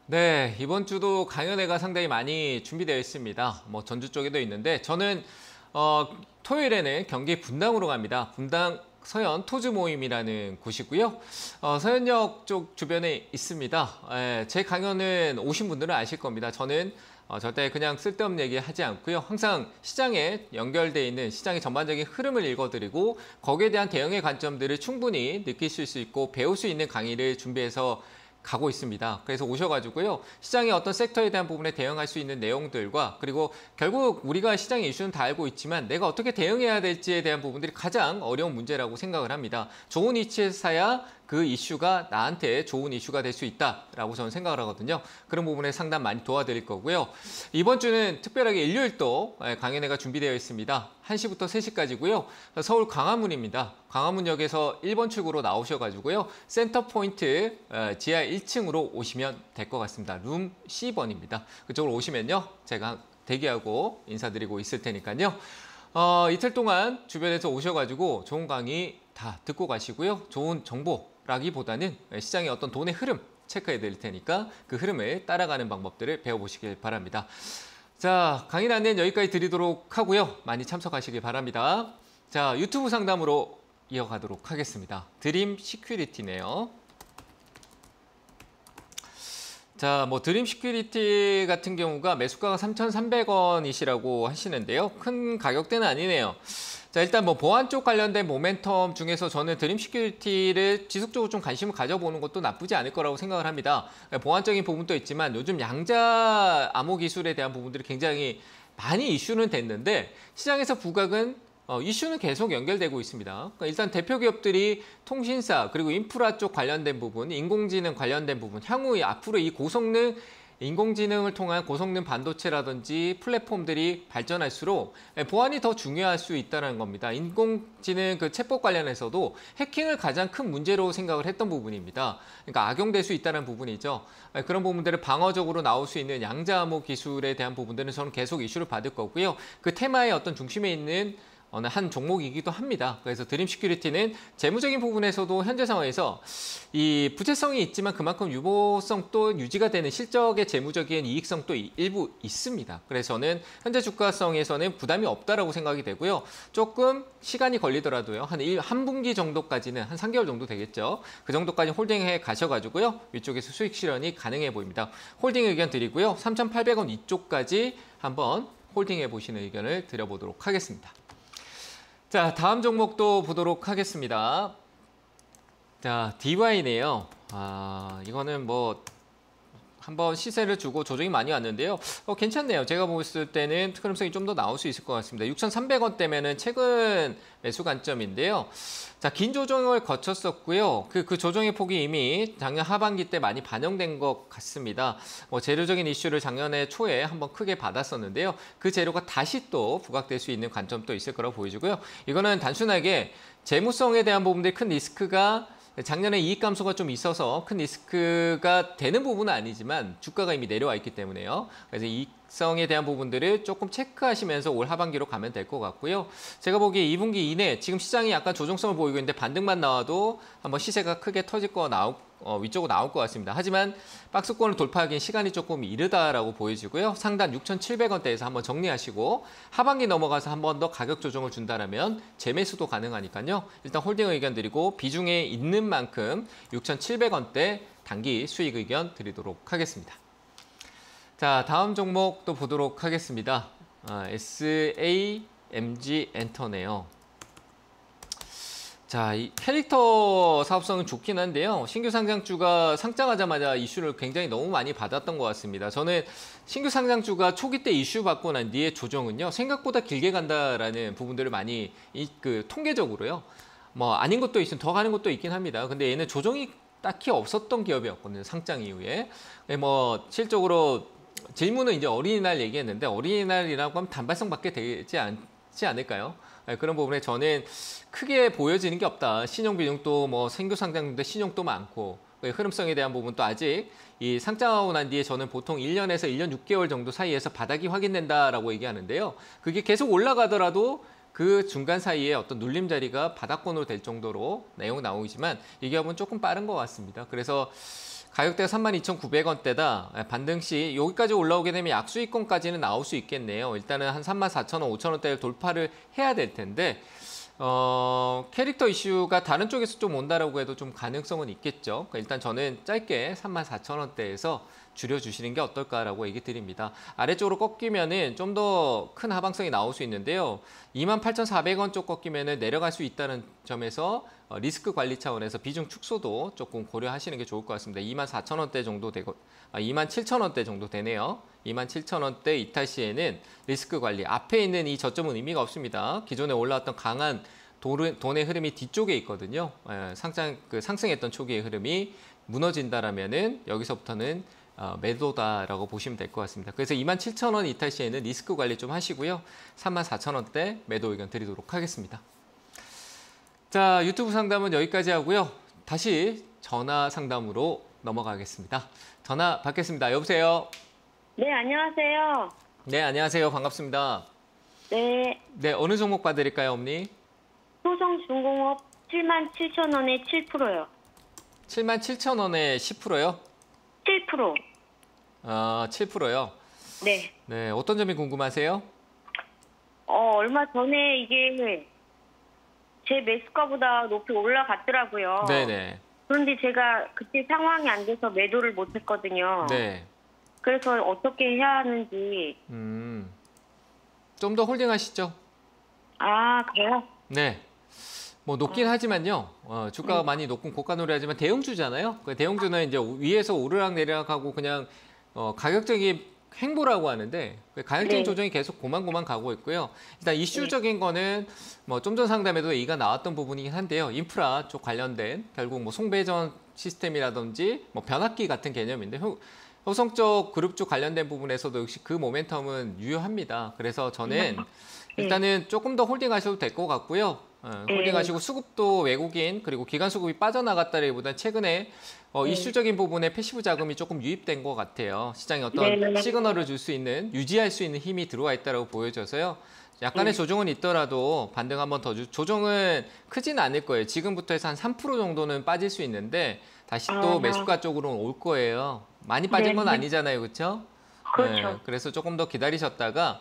네, 이번 주도 강연회가 상당히 많이 준비되어 있습니다. 뭐 전주 쪽에도 있는데 저는 토요일에는 경기 분당으로 갑니다. 분당 서현 토즈 모임이라는 곳이고요. 서현역 쪽 주변에 있습니다. 제 강연은 오신 분들은 아실 겁니다. 저는 절대 그냥 쓸데없는 얘기 하지 않고요. 항상 시장에 연결되어 있는 시장의 전반적인 흐름을 읽어드리고 거기에 대한 대응의 관점들을 충분히 느끼실 수 있고 배울 수 있는 강의를 준비해서 가고 있습니다. 그래서 오셔가지고요. 시장의 어떤 섹터에 대한 부분에 대응할 수 있는 내용들과 그리고 결국 우리가 시장의 이슈는 다 알고 있지만 내가 어떻게 대응해야 될지에 대한 부분들이 가장 어려운 문제라고 생각을 합니다. 좋은 위치에서 사야 그 이슈가 나한테 좋은 이슈가 될 수 있다라고 저는 생각을 하거든요. 그런 부분에 상담 많이 도와드릴 거고요. 이번 주는 특별하게 일요일도 강연회가 준비되어 있습니다. 1시부터 3시까지고요. 서울 광화문입니다. 광화문역에서 1번 출구로 나오셔가지고요. 센터포인트 지하 1층으로 오시면 될 것 같습니다. 룸 C번입니다. 그쪽으로 오시면요. 제가 대기하고 인사드리고 있을 테니까요. 이틀 동안 주변에서 오셔가지고 좋은 강의 다 듣고 가시고요. 좋은 정보라기보다는 시장의 어떤 돈의 흐름 체크해 드릴 테니까 그 흐름을 따라가는 방법들을 배워보시길 바랍니다. 자, 강의 안내는 여기까지 드리도록 하고요. 많이 참석하시길 바랍니다. 자, 유튜브 상담으로 이어가도록 하겠습니다. 드림 시큐리티네요. 자, 뭐 드림 시큐리티 같은 경우가 매수가가 3,300원이시라고 하시는데요. 큰 가격대는 아니네요. 자, 일단 뭐 보안 쪽 관련된 모멘텀 중에서 저는 드림 시큐리티를 지속적으로 좀 관심을 가져보는 것도 나쁘지 않을 거라고 생각을 합니다. 보안적인 부분도 있지만 요즘 양자 암호 기술에 대한 부분들이 굉장히 많이 이슈는 됐는데 시장에서 부각은 이슈는 계속 연결되고 있습니다. 그러니까 일단 대표 기업들이 통신사 그리고 인프라 쪽 관련된 부분, 인공지능 관련된 부분, 향후 앞으로 이 고성능 인공지능을 통한 고성능 반도체라든지 플랫폼들이 발전할수록 보안이 더 중요할 수 있다는 겁니다. 인공지능 그 챗봇 관련해서도 해킹을 가장 큰 문제로 생각을 했던 부분입니다. 그러니까 악용될 수 있다는 부분이죠. 그런 부분들을 방어적으로 나올 수 있는 양자암호 기술에 대한 부분들은 저는 계속 이슈를 받을 거고요. 그 테마의 어떤 중심에 있는 어느 한 종목이기도 합니다. 그래서 드림 시큐리티는 재무적인 부분에서도 현재 상황에서 이 부채성이 있지만 그만큼 유보성도 유지가 되는 실적의 재무적인 이익성도 일부 있습니다. 그래서 저는 현재 주가성에서는 부담이 없다라고 생각이 되고요. 조금 시간이 걸리더라도요. 한 분기 정도까지는 한 3개월 정도 되겠죠. 그 정도까지 홀딩해 가셔가지고요. 위쪽에서 수익 실현이 가능해 보입니다. 홀딩 의견 드리고요. 3,800원 이쪽까지 한번 홀딩해 보시는 의견을 드려보도록 하겠습니다. 자, 다음 종목도 보도록 하겠습니다. 자, DY네요. 이거는 뭐 한번 시세를 주고 조정이 많이 왔는데요. 괜찮네요. 제가 봤을 때는 흐름성이 좀 더 나올 수 있을 것 같습니다. 6,300원대면은 최근 매수 관점인데요. 자, 긴 조정을 거쳤었고요. 그 조정의 폭이 이미 작년 하반기 때 많이 반영된 것 같습니다. 재료적인 이슈를 작년에 초에 한번 크게 받았었는데요. 그 재료가 다시 또 부각될 수 있는 관점도 있을 거라고 보여지고요. 이거는 단순하게 재무성에 대한 부분들이 큰 리스크가 작년에 이익 감소가 좀 있어서 큰 리스크가 되는 부분은 아니지만 주가가 이미 내려와 있기 때문에요. 그래서 이익성에 대한 부분들을 조금 체크하시면서 올 하반기로 가면 될 것 같고요. 제가 보기에 2분기 이내 지금 시장이 약간 조정성을 보이고 있는데 반등만 나와도 한번 시세가 크게 터질 거 위쪽으로 나올 것 같습니다. 하지만 박스권을 돌파하기엔 시간이 조금 이르다라고 보여지고요. 상단 6,700원대에서 한번 정리하시고 하반기 넘어가서 한 번 더 가격 조정을 준다라면 재매수도 가능하니까요. 일단 홀딩 의견 드리고 비중에 있는 만큼 6,700원대 단기 수익 의견 드리도록 하겠습니다. 자, 다음 종목 또 보도록 하겠습니다. SAMG 엔터네요. 자, 이 캐릭터 사업성은 좋긴 한데요. 신규 상장주가 상장하자마자 이슈를 굉장히 너무 많이 받았던 것 같습니다. 저는 신규 상장주가 초기 때 이슈 받고 난 뒤에 조정은요, 생각보다 길게 간다라는 부분들을 많이 통계적으로요. 뭐 아닌 것도 있으면 더 가는 것도 있긴 합니다. 근데 얘는 조정이 딱히 없었던 기업이었거든요. 상장 이후에. 뭐 실적으로 질문은 이제 어린이날 얘기했는데 어린이날이라고 하면 단발성밖에 되지 않지 않을까요? 그런 부분에 저는 크게 보여지는 게 없다. 신용 비중도 뭐 신규 상장인데 신용도 많고 흐름성에 대한 부분도 아직 이 상장하고 난 뒤에 저는 보통 1년에서 1년 6개월 정도 사이에서 바닥이 확인된다라고 얘기하는데요. 그게 계속 올라가더라도 그 중간 사이에 어떤 눌림 자리가 바닥권으로 될 정도로 내용 나오지만 이 기업은 조금 빠른 것 같습니다. 그래서 가격대가 32,900원대다. 반등 시 여기까지 올라오게 되면 약수익권까지는 나올 수 있겠네요. 일단은 한 34,000원, 5,000원대를 돌파를 해야 될 텐데 캐릭터 이슈가 다른 쪽에서 좀 온다라고 해도 좀 가능성은 있겠죠. 일단 저는 짧게 34,000원대에서 줄여주시는 게 어떨까라고 얘기 드립니다. 아래쪽으로 꺾이면은 좀 더 큰 하방성이 나올 수 있는데요. 28,400원 쪽 꺾이면은 내려갈 수 있다는 점에서 리스크 관리 차원에서 비중 축소도 조금 고려하시는 게 좋을 것 같습니다. 24,000원대 정도 되고 27,000원대 정도 되네요. 27,000원대 이탈 시에는 리스크 관리 앞에 있는 이 저점은 의미가 없습니다. 기존에 올라왔던 강한 돈의 흐름이 뒤쪽에 있거든요. 상승했던 초기의 흐름이 무너진다라면은 여기서부터는 매도다라고 보시면 될 것 같습니다. 그래서 27,000원 이탈 시에는 리스크 관리 좀 하시고요. 34,000원대 매도 의견 드리도록 하겠습니다. 자, 유튜브 상담은 여기까지 하고요. 다시 전화 상담으로 넘어가겠습니다. 전화 받겠습니다. 여보세요? 네, 안녕하세요. 네, 안녕하세요. 반갑습니다. 네, 네, 어느 종목 봐드릴까요, 엄니? 효성중공업 77,000원에 7%요. 77,000원에 10%요? 7%. 7%요? 네. 네, 어떤 점이 궁금하세요? 얼마 전에 이게 제 매수가보다 높이 올라갔더라고요. 네네. 그런데 제가 그때 상황이 안 돼서 매도를 못 했거든요. 네. 그래서 어떻게 해야 하는지. 좀 더 홀딩 하시죠. 아, 그래요? 네. 뭐 높긴 하지만요. 주가가 많이 높은 고가놀이 하지만 대형주잖아요. 그 대형주는 이제 위에서 오르락 내리락하고 그냥 가격적인 횡보라고 하는데 가격적인 네. 조정이 계속 고만고만 가고 있고요. 일단 이슈적인 거는 뭐 좀 전 상담에도 얘기가 나왔던 부분이긴 한데요. 인프라 쪽 관련된 결국 뭐 송배전 시스템이라든지 뭐 변압기 같은 개념인데 효성적 그룹 쪽 관련된 부분에서도 역시 그 모멘텀은 유효합니다. 그래서 저는 일단은 조금 더 홀딩하셔도 될 것 같고요. 홀딩하시고 수급도 외국인 그리고 기관 수급이 빠져나갔다기보다는 최근에 이슈적인 부분에 패시브 자금이 조금 유입된 것 같아요. 시장에 어떤 시그널을 줄 수 있는, 유지할 수 있는 힘이 들어와 있다고 보여져서요. 약간의 조정은 있더라도 반등 한번 더 조정은 크지는 않을 거예요. 지금부터 해서 한 3% 정도는 빠질 수 있는데 다시 또 매수가 쪽으로 올 거예요. 많이 빠진 건 아니잖아요. 그렇죠? 그렇죠. 네, 그래서 조금 더 기다리셨다가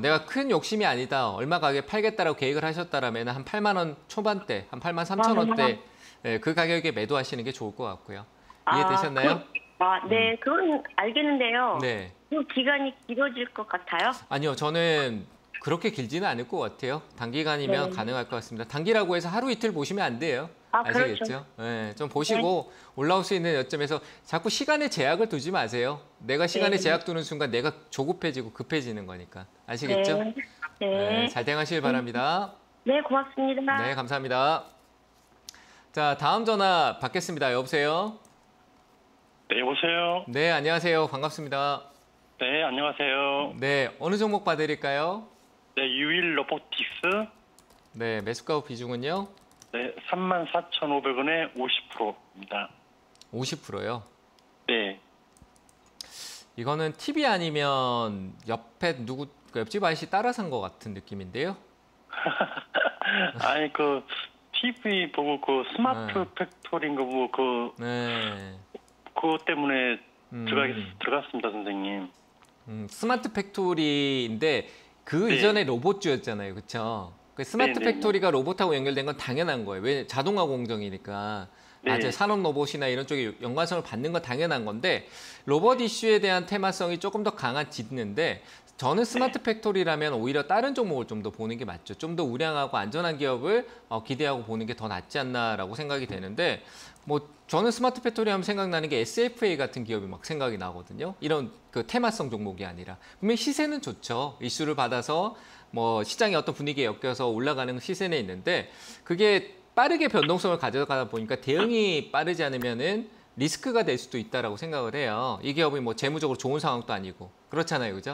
내가 큰 욕심이 아니다. 얼마 가격에 팔겠다라고 계획을 하셨다라면 한 8만 원 초반대, 한 8만 3천 원대 그 가격에 매도하시는 게 좋을 것 같고요. 이해되셨나요? 네, 그건 알겠는데요. 네. 그 기간이 길어질 것 같아요? 아니요, 저는 그렇게 길지는 않을 것 같아요. 단기간이면 가능할 것 같습니다. 단기라고 해서 하루 이틀 보시면 안 돼요. 아시겠죠? 그렇죠. 네, 좀 보시고 올라올 수 있는 여점에서 자꾸 시간에 제약을 두지 마세요. 내가 시간에 제약 두는 순간 내가 조급해지고 급해지는 거니까. 아시겠죠? 네. 잘 대응하시길 바랍니다. 네, 고맙습니다. 네, 감사합니다. 자, 다음 전화 받겠습니다. 여보세요? 네, 여보세요. 네, 안녕하세요. 반갑습니다. 네, 안녕하세요. 네, 어느 종목 봐드릴까요? 네, 유일 로보틱스. 네, 매수가 비중은요? 네, 34,500원에 50%입니다. 50%요? 네. 이거는 TV 아니면 옆에 옆집 아저씨 따라 산 것 같은 느낌인데요? 아니, TV 보고 스마트 팩토리인가 보고 네. 그거 때문에 들어갔습니다, 선생님. 스마트 팩토리인데 그 네. 이전에 로봇주였잖아요. 그렇죠? 그 스마트 네네네. 팩토리가 로봇하고 연결된 건 당연한 거예요. 왜 자동화 공정이니까. 네. 맞아요. 산업 로봇이나 이런 쪽에 연관성을 받는 건 당연한 건데 로봇 이슈에 대한 테마성이 조금 더 강해지는데 저는 스마트 팩토리라면 오히려 다른 종목을 좀 더 보는 게 맞죠. 좀 더 우량하고 안전한 기업을 기대하고 보는 게 더 낫지 않나라고 생각이 되는데 뭐 저는 스마트 팩토리 하면 생각나는 게 SFA 같은 기업이 막 생각이 나거든요. 이런 그 테마성 종목이 아니라. 분명히 시세는 좋죠. 이슈를 받아서 뭐 시장의 어떤 분위기에 엮여서 올라가는 시세는 있는데 그게 빠르게 변동성을 가져가다 보니까 대응이 빠르지 않으면은 리스크가 될 수도 있다라고 생각을 해요. 이 기업이 뭐 재무적으로 좋은 상황도 아니고 그렇잖아요, 그죠?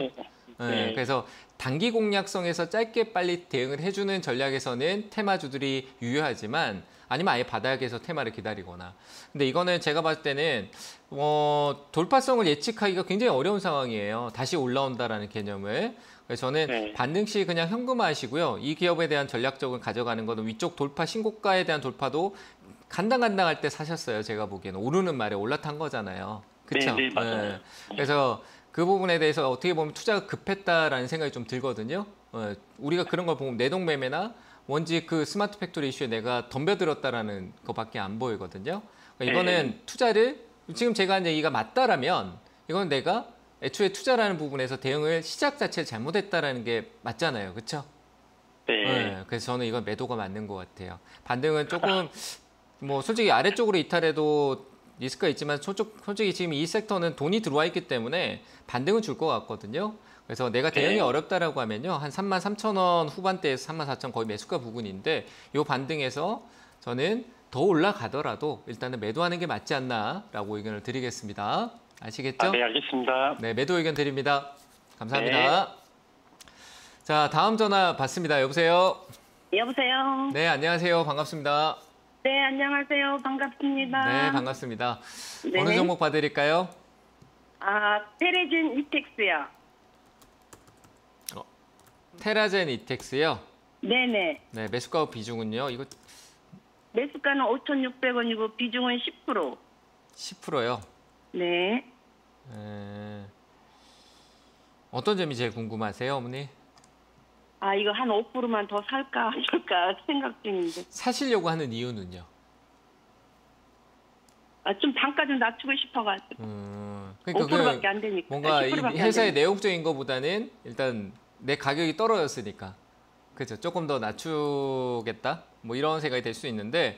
네, 그래서 단기 공략성에서 짧게 빨리 대응을 해주는 전략에서는 테마주들이 유효하지만 아니면 아예 바닥에서 테마를 기다리거나. 근데 이거는 제가 봤을 때는 돌파성을 예측하기가 굉장히 어려운 상황이에요. 다시 올라온다라는 개념을. 그래서 저는 반등 시 그냥 현금화하시고요. 이 기업에 대한 전략적으로 가져가는 거는 위쪽 돌파 신고가에 대한 돌파도 간당간당할 때 사셨어요. 제가 보기에는 오르는 말에 올라탄 거잖아요. 그렇죠? 네, 맞아요. 네. 그래서 그 부분에 대해서 어떻게 보면 투자가 급했다라는 생각이 좀 들거든요. 우리가 그런 걸 보면 내동매매나 원지 그 스마트 팩토리 이슈에 내가 덤벼들었다라는 것밖에 안 보이거든요. 그러니까 이거는 투자를 지금 제가 한 얘기가 맞다라면 이건 내가 애초에 투자라는 부분에서 대응을 시작 자체를 잘못했다라는 게 맞잖아요. 그렇죠? 네. 그래서 저는 이건 매도가 맞는 것 같아요. 반등은 조금 뭐 솔직히 아래쪽으로 이탈해도 리스크가 있지만 솔직히 지금 이 섹터는 돈이 들어와 있기 때문에 반등은 줄 것 같거든요. 그래서 내가 대응이 어렵다라고 하면요. 한 33,000원 후반대에서 34,000 거의 매수가 부근인데 이 반등에서 저는 더 올라가더라도 일단은 매도하는 게 맞지 않나라고 의견을 드리겠습니다. 아시겠죠? 네, 알겠습니다. 네, 매도 의견 드립니다. 감사합니다. 자, 다음 전화 받습니다. 여보세요? 여보세요. 네, 안녕하세요. 반갑습니다. 네, 안녕하세요. 반갑습니다. 네, 반갑습니다. 네. 어느 종목 봐드릴까요? 테레진 이텍스요. 테라젠 이텍스요? 네네. 네, 매수가 비중은요? 이거 매수가는 5,600원이고 비중은 10%. 10%요? 네. 어떤 점이 제일 궁금하세요, 어머니? 이거 한 5%만 더 살까 말까 생각 중인데. 사시려고 하는 이유는요? 좀 단가 좀 낮추고 싶어가지고. 그러니까 5%밖에 안 되니까. 뭔가 이 10%밖에 안 회사의 되니까. 내용적인 것보다는 일단 내 가격이 떨어졌으니까 그렇죠. 조금 더 낮추겠다. 뭐 이런 생각이 될 수 있는데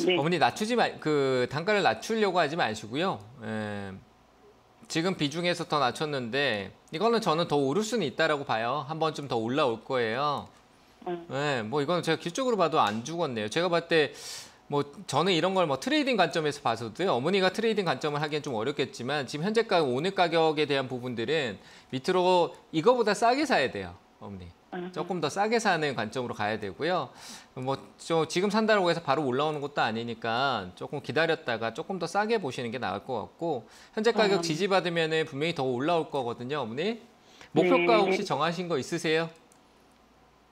네. 어머니 단가를 낮추려고 하지 마시고요. 지금 비중에서 더 낮췄는데 이거는 저는 더 오를 수는 있다라고 봐요. 한 번쯤 더 올라올 거예요. 뭐 이거는 제가 기술적으로 봐도 안 죽었네요. 제가 봤을 때 뭐 저는 이런 걸 뭐 트레이딩 관점에서 봐서도요. 어머니가 트레이딩 관점을 하기엔 좀 어렵겠지만 지금 현재 오늘 가격에 대한 부분들은 밑으로 이거보다 싸게 사야 돼요, 어머니. 조금 더 싸게 사는 관점으로 가야 되고요. 뭐 지금 산다고 해서 바로 올라오는 것도 아니니까 조금 기다렸다가 조금 더 싸게 보시는 게 나을 것 같고 현재 가격 지지받으면 분명히 더 올라올 거거든요, 어머니. 목표가 혹시 정하신 거 있으세요?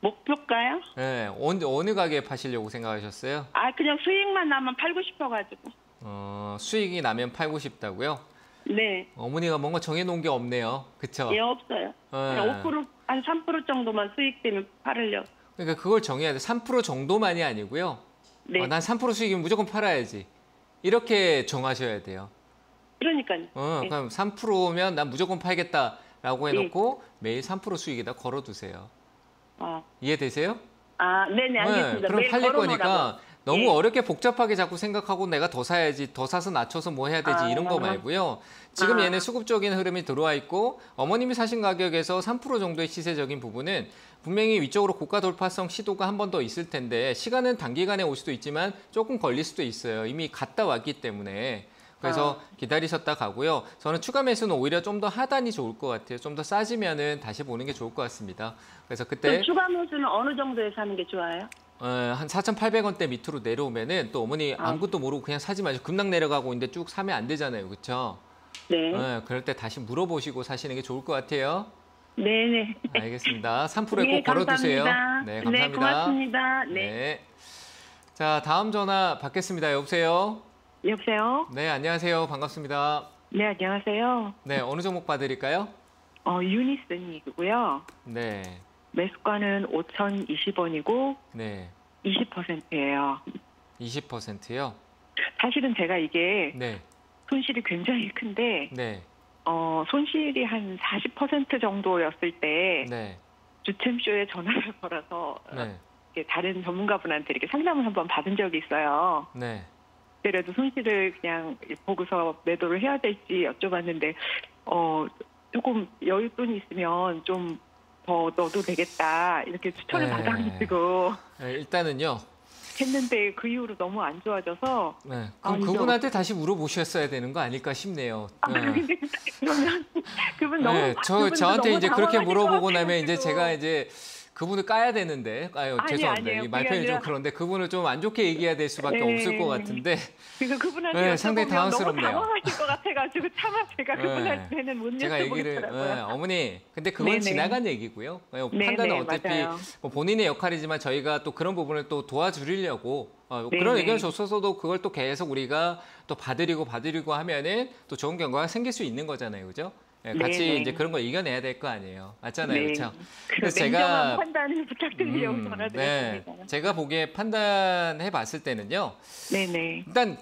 목표가요? 네, 어느 가격에 파시려고 생각하셨어요? 그냥 수익만 나면 팔고 싶어가지고. 수익이 나면 팔고 싶다고요? 네. 어머니가 뭔가 정해놓은 게 없네요. 그쵸? 예, 없어요. 그냥 5%, 한 3% 정도만 수익되면 팔으려고. 그러니까 그걸 정해야 돼. 3% 정도만이 아니고요. 네. 난 3% 수익이면 무조건 팔아야지. 이렇게 정하셔야 돼요. 그러니까요. 네. 그럼 3%면 난 무조건 팔겠다라고 해놓고 매일 3% 수익에다 걸어두세요. 이해되세요? 네네, 알겠습니다. 그럼 매일 팔릴 걸어놓으라고요. 거니까 너무 어렵게 복잡하게 자꾸 생각하고 내가 더 사야지, 더 사서 낮춰서 뭐 해야 되지 이런 거 말고요. 지금 얘는 수급적인 흐름이 들어와 있고 어머님이 사신 가격에서 3% 정도의 시세적인 부분은 분명히 위쪽으로 고가 돌파성 시도가 한 번 더 있을 텐데 시간은 단기간에 올 수도 있지만 조금 걸릴 수도 있어요. 이미 갔다 왔기 때문에. 그래서 기다리셨다 가고요. 저는 추가 매수는 오히려 좀 더 하단이 좋을 것 같아요. 좀 더 싸지면은 다시 보는 게 좋을 것 같습니다. 그래서 그때 추가 매수는 어느 정도에 사는 게 좋아요? 한 4,800원대 밑으로 내려오면은 또 어머니 아무것도 모르고 그냥 사지 마시고 급락 내려가고 있는데 쭉 사면 안 되잖아요. 그렇죠? 네. 그럴 때 다시 물어보시고 사시는 게 좋을 것 같아요. 네네. 알겠습니다. 3%에 네, 꼭 걸어두세요. 감사합니다. 네, 감사합니다. 네, 고맙습니다. 네. 자, 다음 전화 받겠습니다. 여보세요? 여보세요? 네, 안녕하세요. 반갑습니다. 네, 안녕하세요. 네, 어느 종목 봐드릴까요? 유니슨이고요. 네, 매수가는 5,020원이고 네, 20%예요. 20%요? 사실은 제가 이게 네, 손실이 굉장히 큰데 네, 손실이 한 40% 정도였을 때 네, 주템쇼에 전화를 걸어서 네, 이렇게 다른 전문가분한테 이렇게 상담을 한번 받은 적이 있어요. 네. 그래도 손실을 그냥 보고서 매도를 해야 될지 여쭤봤는데 조금 여윳돈이 있으면 좀 더 넣어도 되겠다 이렇게 추천을 네. 받아가지고 일단은요. 했는데 그 이후로 너무 안 좋아져서 네, 그럼 그분한테 다시 물어보셨어야 되는 거 아닐까 싶네요. 네. 그러면 그분 너무 네, 그분도 저한테 너무 이제 그렇게 당황하실 물어보고 것 나면 이제 같아가지고. 제가 이제 그분을 까야 되는데, 죄송합니다. 아니에요. 이 말편이 좀 그게 그런데 그분을 좀 안 좋게 얘기해야 될 수밖에 네. 없을 것 같은데. 그래서 그분한테 네, 여쭤보면 상당히 당황스럽네요. 너무 당황하실 것 같아가지고 차마 제가 그분한테는 못 제가 얘기를 여쭤보겠더라고요. 어머니, 근데 그건 네네. 지나간 얘기고요. 네네, 판단은 어차피 맞아요. 뭐 본인의 역할이지만 저희가 또 그런 부분을 또 도와드리려고 그런 네네. 의견을 줬어도 그걸 또 계속 우리가 또 봐드리고 하면은 또 좋은 결과가 생길 수 있는 거잖아요, 그죠? 네, 같이 네네. 이제 그런 걸 이겨내야 될 거 아니에요, 맞잖아요, 네. 그렇죠? 그래서 냉정한 판단을 부탁드리려고 전화드렸습니다. 네, 제가 보기에 판단해봤을 때는요. 네네. 일단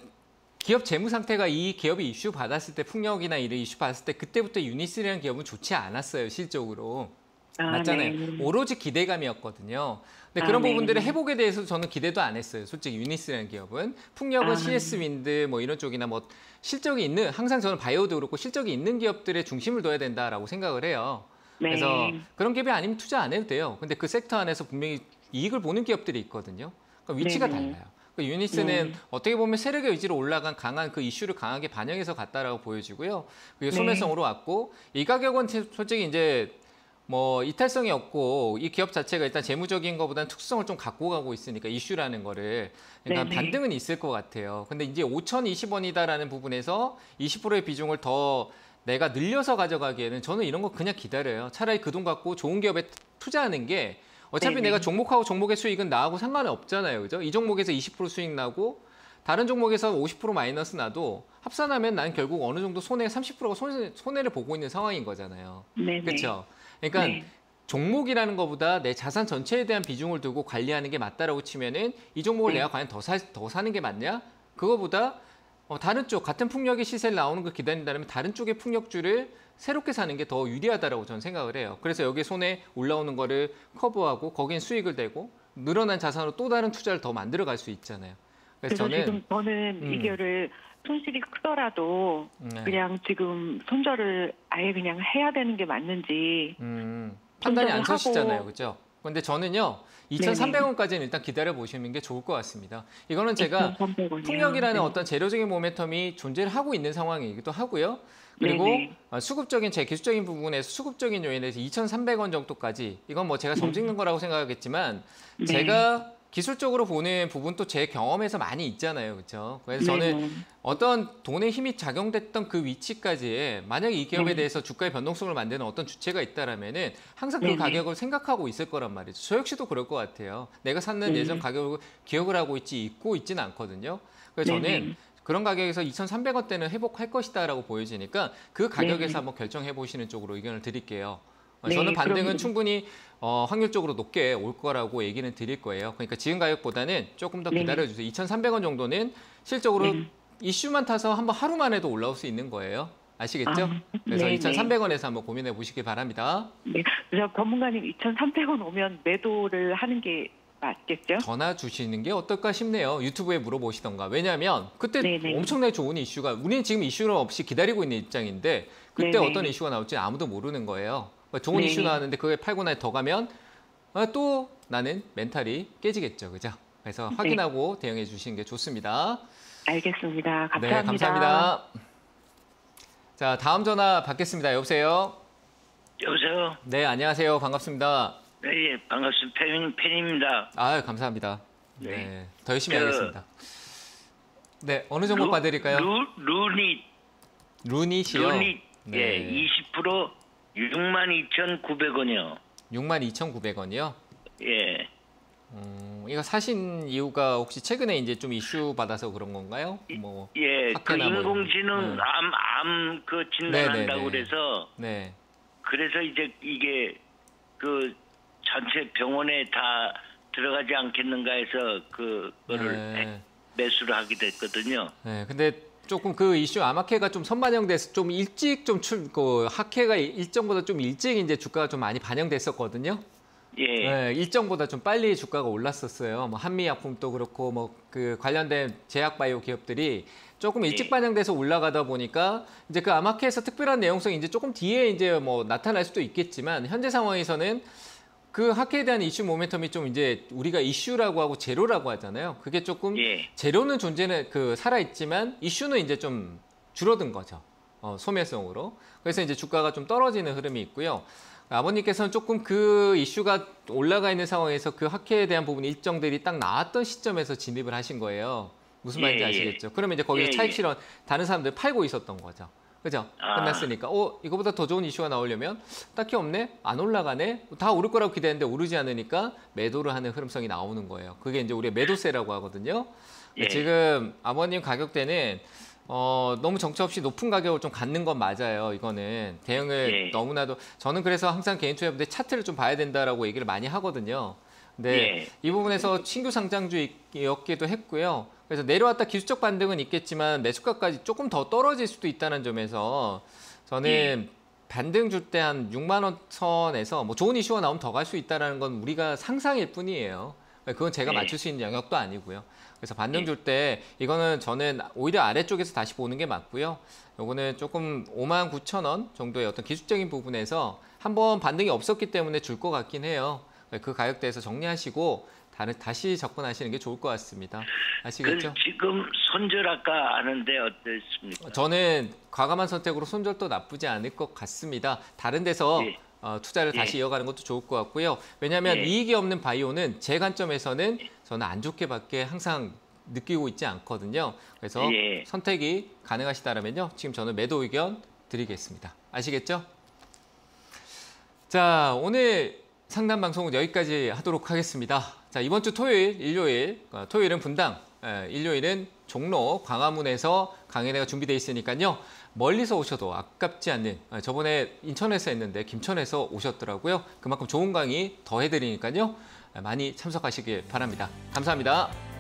기업 재무 상태가 이 기업이 이슈 받았을 때 풍력이나 이런 이슈 받았을 때 그때부터 유니스라는 기업은 좋지 않았어요, 실적으로. 맞잖아요. 네. 오로지 기대감이었거든요. 근데 그런 네. 부분들의 회복에 대해서 저는 기대도 안 했어요. 솔직히 유니스라는 기업은. 풍력은 CS 윈드 뭐 이런 쪽이나 뭐 실적이 있는, 항상 저는 바이오도 그렇고 실적이 있는 기업들의 중심을 둬야 된다라고 생각을 해요. 네. 그래서 그런 기업이 아니면 투자 안 해도 돼요. 근데 그 섹터 안에서 분명히 이익을 보는 기업들이 있거든요. 그러니까 위치가 네네. 달라요. 유니스는 어떻게 보면 세력의 의지로 올라간 강한 그 이슈를 강하게 반영해서 갔다라고 보여지고요. 그게 소매성으로 왔고 이 가격은 솔직히 이제 뭐 이탈성이 없고 이 기업 자체가 일단 재무적인 것보다는 특수성을 좀 갖고 가고 있으니까 이슈라는 거를 그러니까 네네. 반등은 있을 것 같아요. 근데 이제 5,020원이다라는 부분에서 20%의 비중을 더 내가 늘려서 가져가기에는 저는 이런 거 그냥 기다려요. 차라리 그 돈 갖고 좋은 기업에 투자하는 게 어차피 네네. 내가 종목하고 종목의 수익은 나하고 상관은 없잖아요. 그죠? 이 종목에서 20% 수익 나고 다른 종목에서 50% 마이너스 나도 합산하면 난 결국 어느 정도 30%가 손해를 보고 있는 상황인 거잖아요. 네네. 그렇죠? 그러니까 네. 종목이라는 것보다 내 자산 전체에 대한 비중을 두고 관리하는 게 맞다라고 치면은 이 종목을 네. 내가 과연 더 사는 게 맞냐? 그거보다 다른 쪽 같은 풍력의 시세를 나오는 걸 기다린다면 다른 쪽의 풍력주를 새롭게 사는 게 더 유리하다라고 저는 생각을 해요. 그래서 여기 손에 올라오는 거를 커버하고 거긴 수익을 대고 늘어난 자산으로 또 다른 투자를 더 만들어 갈 수 있잖아요. 그래서 지금 저는 이거를 손실이 크더라도 그냥 지금 손절을 아예 그냥 해야 되는 게 맞는지 판단이 안 하고. 서시잖아요. 그렇죠? 근데 저는요. 2,300원까지는 일단 기다려 보시는 게 좋을 것 같습니다. 이거는 제가 2,300원 이요? 풍력이라는 네. 어떤 재료적인 모멘텀이 존재를 하고 있는 상황이기도 하고요. 그리고 네네. 수급적인 제 기술적인 부분에서 수급적인 요인에서 2,300원 정도까지 이건 뭐 제가 점 찍는 거라고 생각하겠지만 네. 제가 기술적으로 보는 부분도 제 경험에서 많이 있잖아요. 그렇죠? 그래서 저는 네네. 어떤 돈의 힘이 작용됐던 그 위치까지의 만약에 이 기업에 네. 대해서 주가의 변동성을 만드는 어떤 주체가 있다라면은 항상 그 네네. 가격을 생각하고 있을 거란 말이죠. 저 역시도 그럴 것 같아요. 내가 샀는 네. 예전 가격을 기억을 하고 있지는 않거든요. 그래서 네네. 저는 그런 가격에서 2,300원대는 회복할 것이다라고 보여지니까 그 가격에서 네네. 한번 결정해 보시는 쪽으로 의견을 드릴게요. 네, 저는 반등은 그럼- 충분히 확률적으로 높게 올 거라고 얘기는 드릴 거예요. 그러니까 지금 가격보다는 조금 더 네. 기다려주세요. 2,300원 정도는 실적으로 네. 이슈만 타서 한번 하루만 해도 올라올 수 있는 거예요. 아시겠죠? 그래서 네네. 2,300원에서 한번 고민해 보시기 바랍니다. 네. 그래서 전문가님 2,300원 오면 매도를 하는 게 맞겠죠? 전화 주시는 게 어떨까 싶네요. 유튜브에 물어보시던가. 왜냐하면 그때 네네. 엄청나게 좋은 이슈가 우리는 지금 이슈는 없이 기다리고 있는 입장인데 그때 네네. 어떤 이슈가 나올지 아무도 모르는 거예요. 좋은 네. 이슈 나왔는데 그게 팔고 나서 더 가면 또 나는 멘탈이 깨지겠죠. 그죠? 그래서 확인하고 대응해 주시는 게 좋습니다. 알겠습니다. 감사합니다. 네, 감사합니다. 자, 다음 전화 받겠습니다. 여보세요? 여보세요? 네, 안녕하세요. 반갑습니다. 네, 예, 반갑습니다. 팬입니다. 아유, 감사합니다. 네, 더 열심히 그, 하겠습니다. 네, 어느 정도 봐드릴까요? 루닛이요? 루닛, 네. 예, 20% 62,900원이요. 62,900원이요? 예, 이거 사신 이유가 혹시 최근에 이제 좀 이슈 받아서 그런 건가요? 뭐 예, 그 학회나 뭐 이런 인공지능 거. 암 그 진단한다고 네네네. 그래서, 네. 그래서 이제 이게 그 전체 병원에 다 들어가지 않겠는가 해서 그거를 네. 매수를 하게 됐거든요. 네, 근데 조금 그 이슈 암학회가 좀 선반영돼서 좀 일찍 그 학회가 일정보다 좀 일찍 이제 주가가 좀 많이 반영됐었거든요. 예, 네, 일정보다 좀 빨리 주가가 올랐었어요. 뭐 한미약품도 그렇고 뭐 그 관련된 제약바이오 기업들이 조금 일찍 예. 반영돼서 올라가다 보니까 이제 그 암학회에서 특별한 내용성이 이제 조금 뒤에 이제 뭐 나타날 수도 있겠지만 현재 상황에서는 그 학회에 대한 이슈 모멘텀이 좀 이제 우리가 이슈라고 하고 제로라고 하잖아요. 그게 조금 예. 제로는 존재는 살아있지만 이슈는 이제 좀 줄어든 거죠. 소멸성으로. 그래서 이제 주가가 좀 떨어지는 흐름이 있고요. 아버님께서는 조금 그 이슈가 올라가 있는 상황에서 그 학회에 대한 부분 일정들이 딱 나왔던 시점에서 진입을 하신 거예요. 무슨 말인지 예, 예. 아시겠죠? 그러면 이제 거기서 예, 차익 예. 실현 다른 사람들 팔고 있었던 거죠. 그죠? 아. 끝났으니까 이거보다 더 좋은 이슈가 나오려면 딱히 없네? 안 올라가네? 다 오를 거라고 기대했는데 오르지 않으니까 매도를 하는 흐름성이 나오는 거예요. 그게 이제 우리가 매도세라고 하거든요. 예. 지금 아버님 가격대는 너무 정처 없이 높은 가격을 좀 갖는 건 맞아요. 이거는 대응을 예. 너무나도 저는 그래서 항상 개인 투자분들 차트를 좀 봐야 된다라고 얘기를 많이 하거든요. 근데 예. 이 부분에서 신규 상장주였기도 했고요. 그래서 내려왔다 기술적 반등은 있겠지만 매수가까지 조금 더 떨어질 수도 있다는 점에서 저는 예. 반등 줄 때 한 6만 원 선에서 뭐 좋은 이슈가 나오면 더 갈 수 있다는 건 우리가 상상일 뿐이에요. 그건 제가 예. 맞출 수 있는 영역도 아니고요. 그래서 반등 줄 때 이거는 저는 오히려 아래쪽에서 다시 보는 게 맞고요. 요거는 조금 59,000원 정도의 어떤 기술적인 부분에서 한번 반등이 없었기 때문에 줄 것 같긴 해요. 그 가격대에서 정리하시고 다시 접근하시는 게 좋을 것 같습니다. 아시겠죠? 지금 손절할까 하는데 어떻습니까? 저는 과감한 선택으로 손절도 나쁘지 않을 것 같습니다. 다른 데서 예. 투자를 다시 이어가는 것도 좋을 것 같고요. 왜냐하면 예. 이익이 없는 바이오는 제 관점에서는 저는 안 좋게밖에 항상 느끼고 있지 않거든요. 그래서 예. 선택이 가능하시다면요. 지금 저는 매도 의견 드리겠습니다. 아시겠죠? 자, 오늘 상담 방송은 여기까지 하도록 하겠습니다. 자, 이번 주 토요일, 일요일, 토요일은 분당, 일요일은 종로, 광화문에서 강연회가 준비되어 있으니까요. 멀리서 오셔도 아깝지 않는, 저번에 인천에서 했는데 김천에서 오셨더라고요. 그만큼 좋은 강의 더 해드리니까요. 많이 참석하시길 바랍니다. 감사합니다.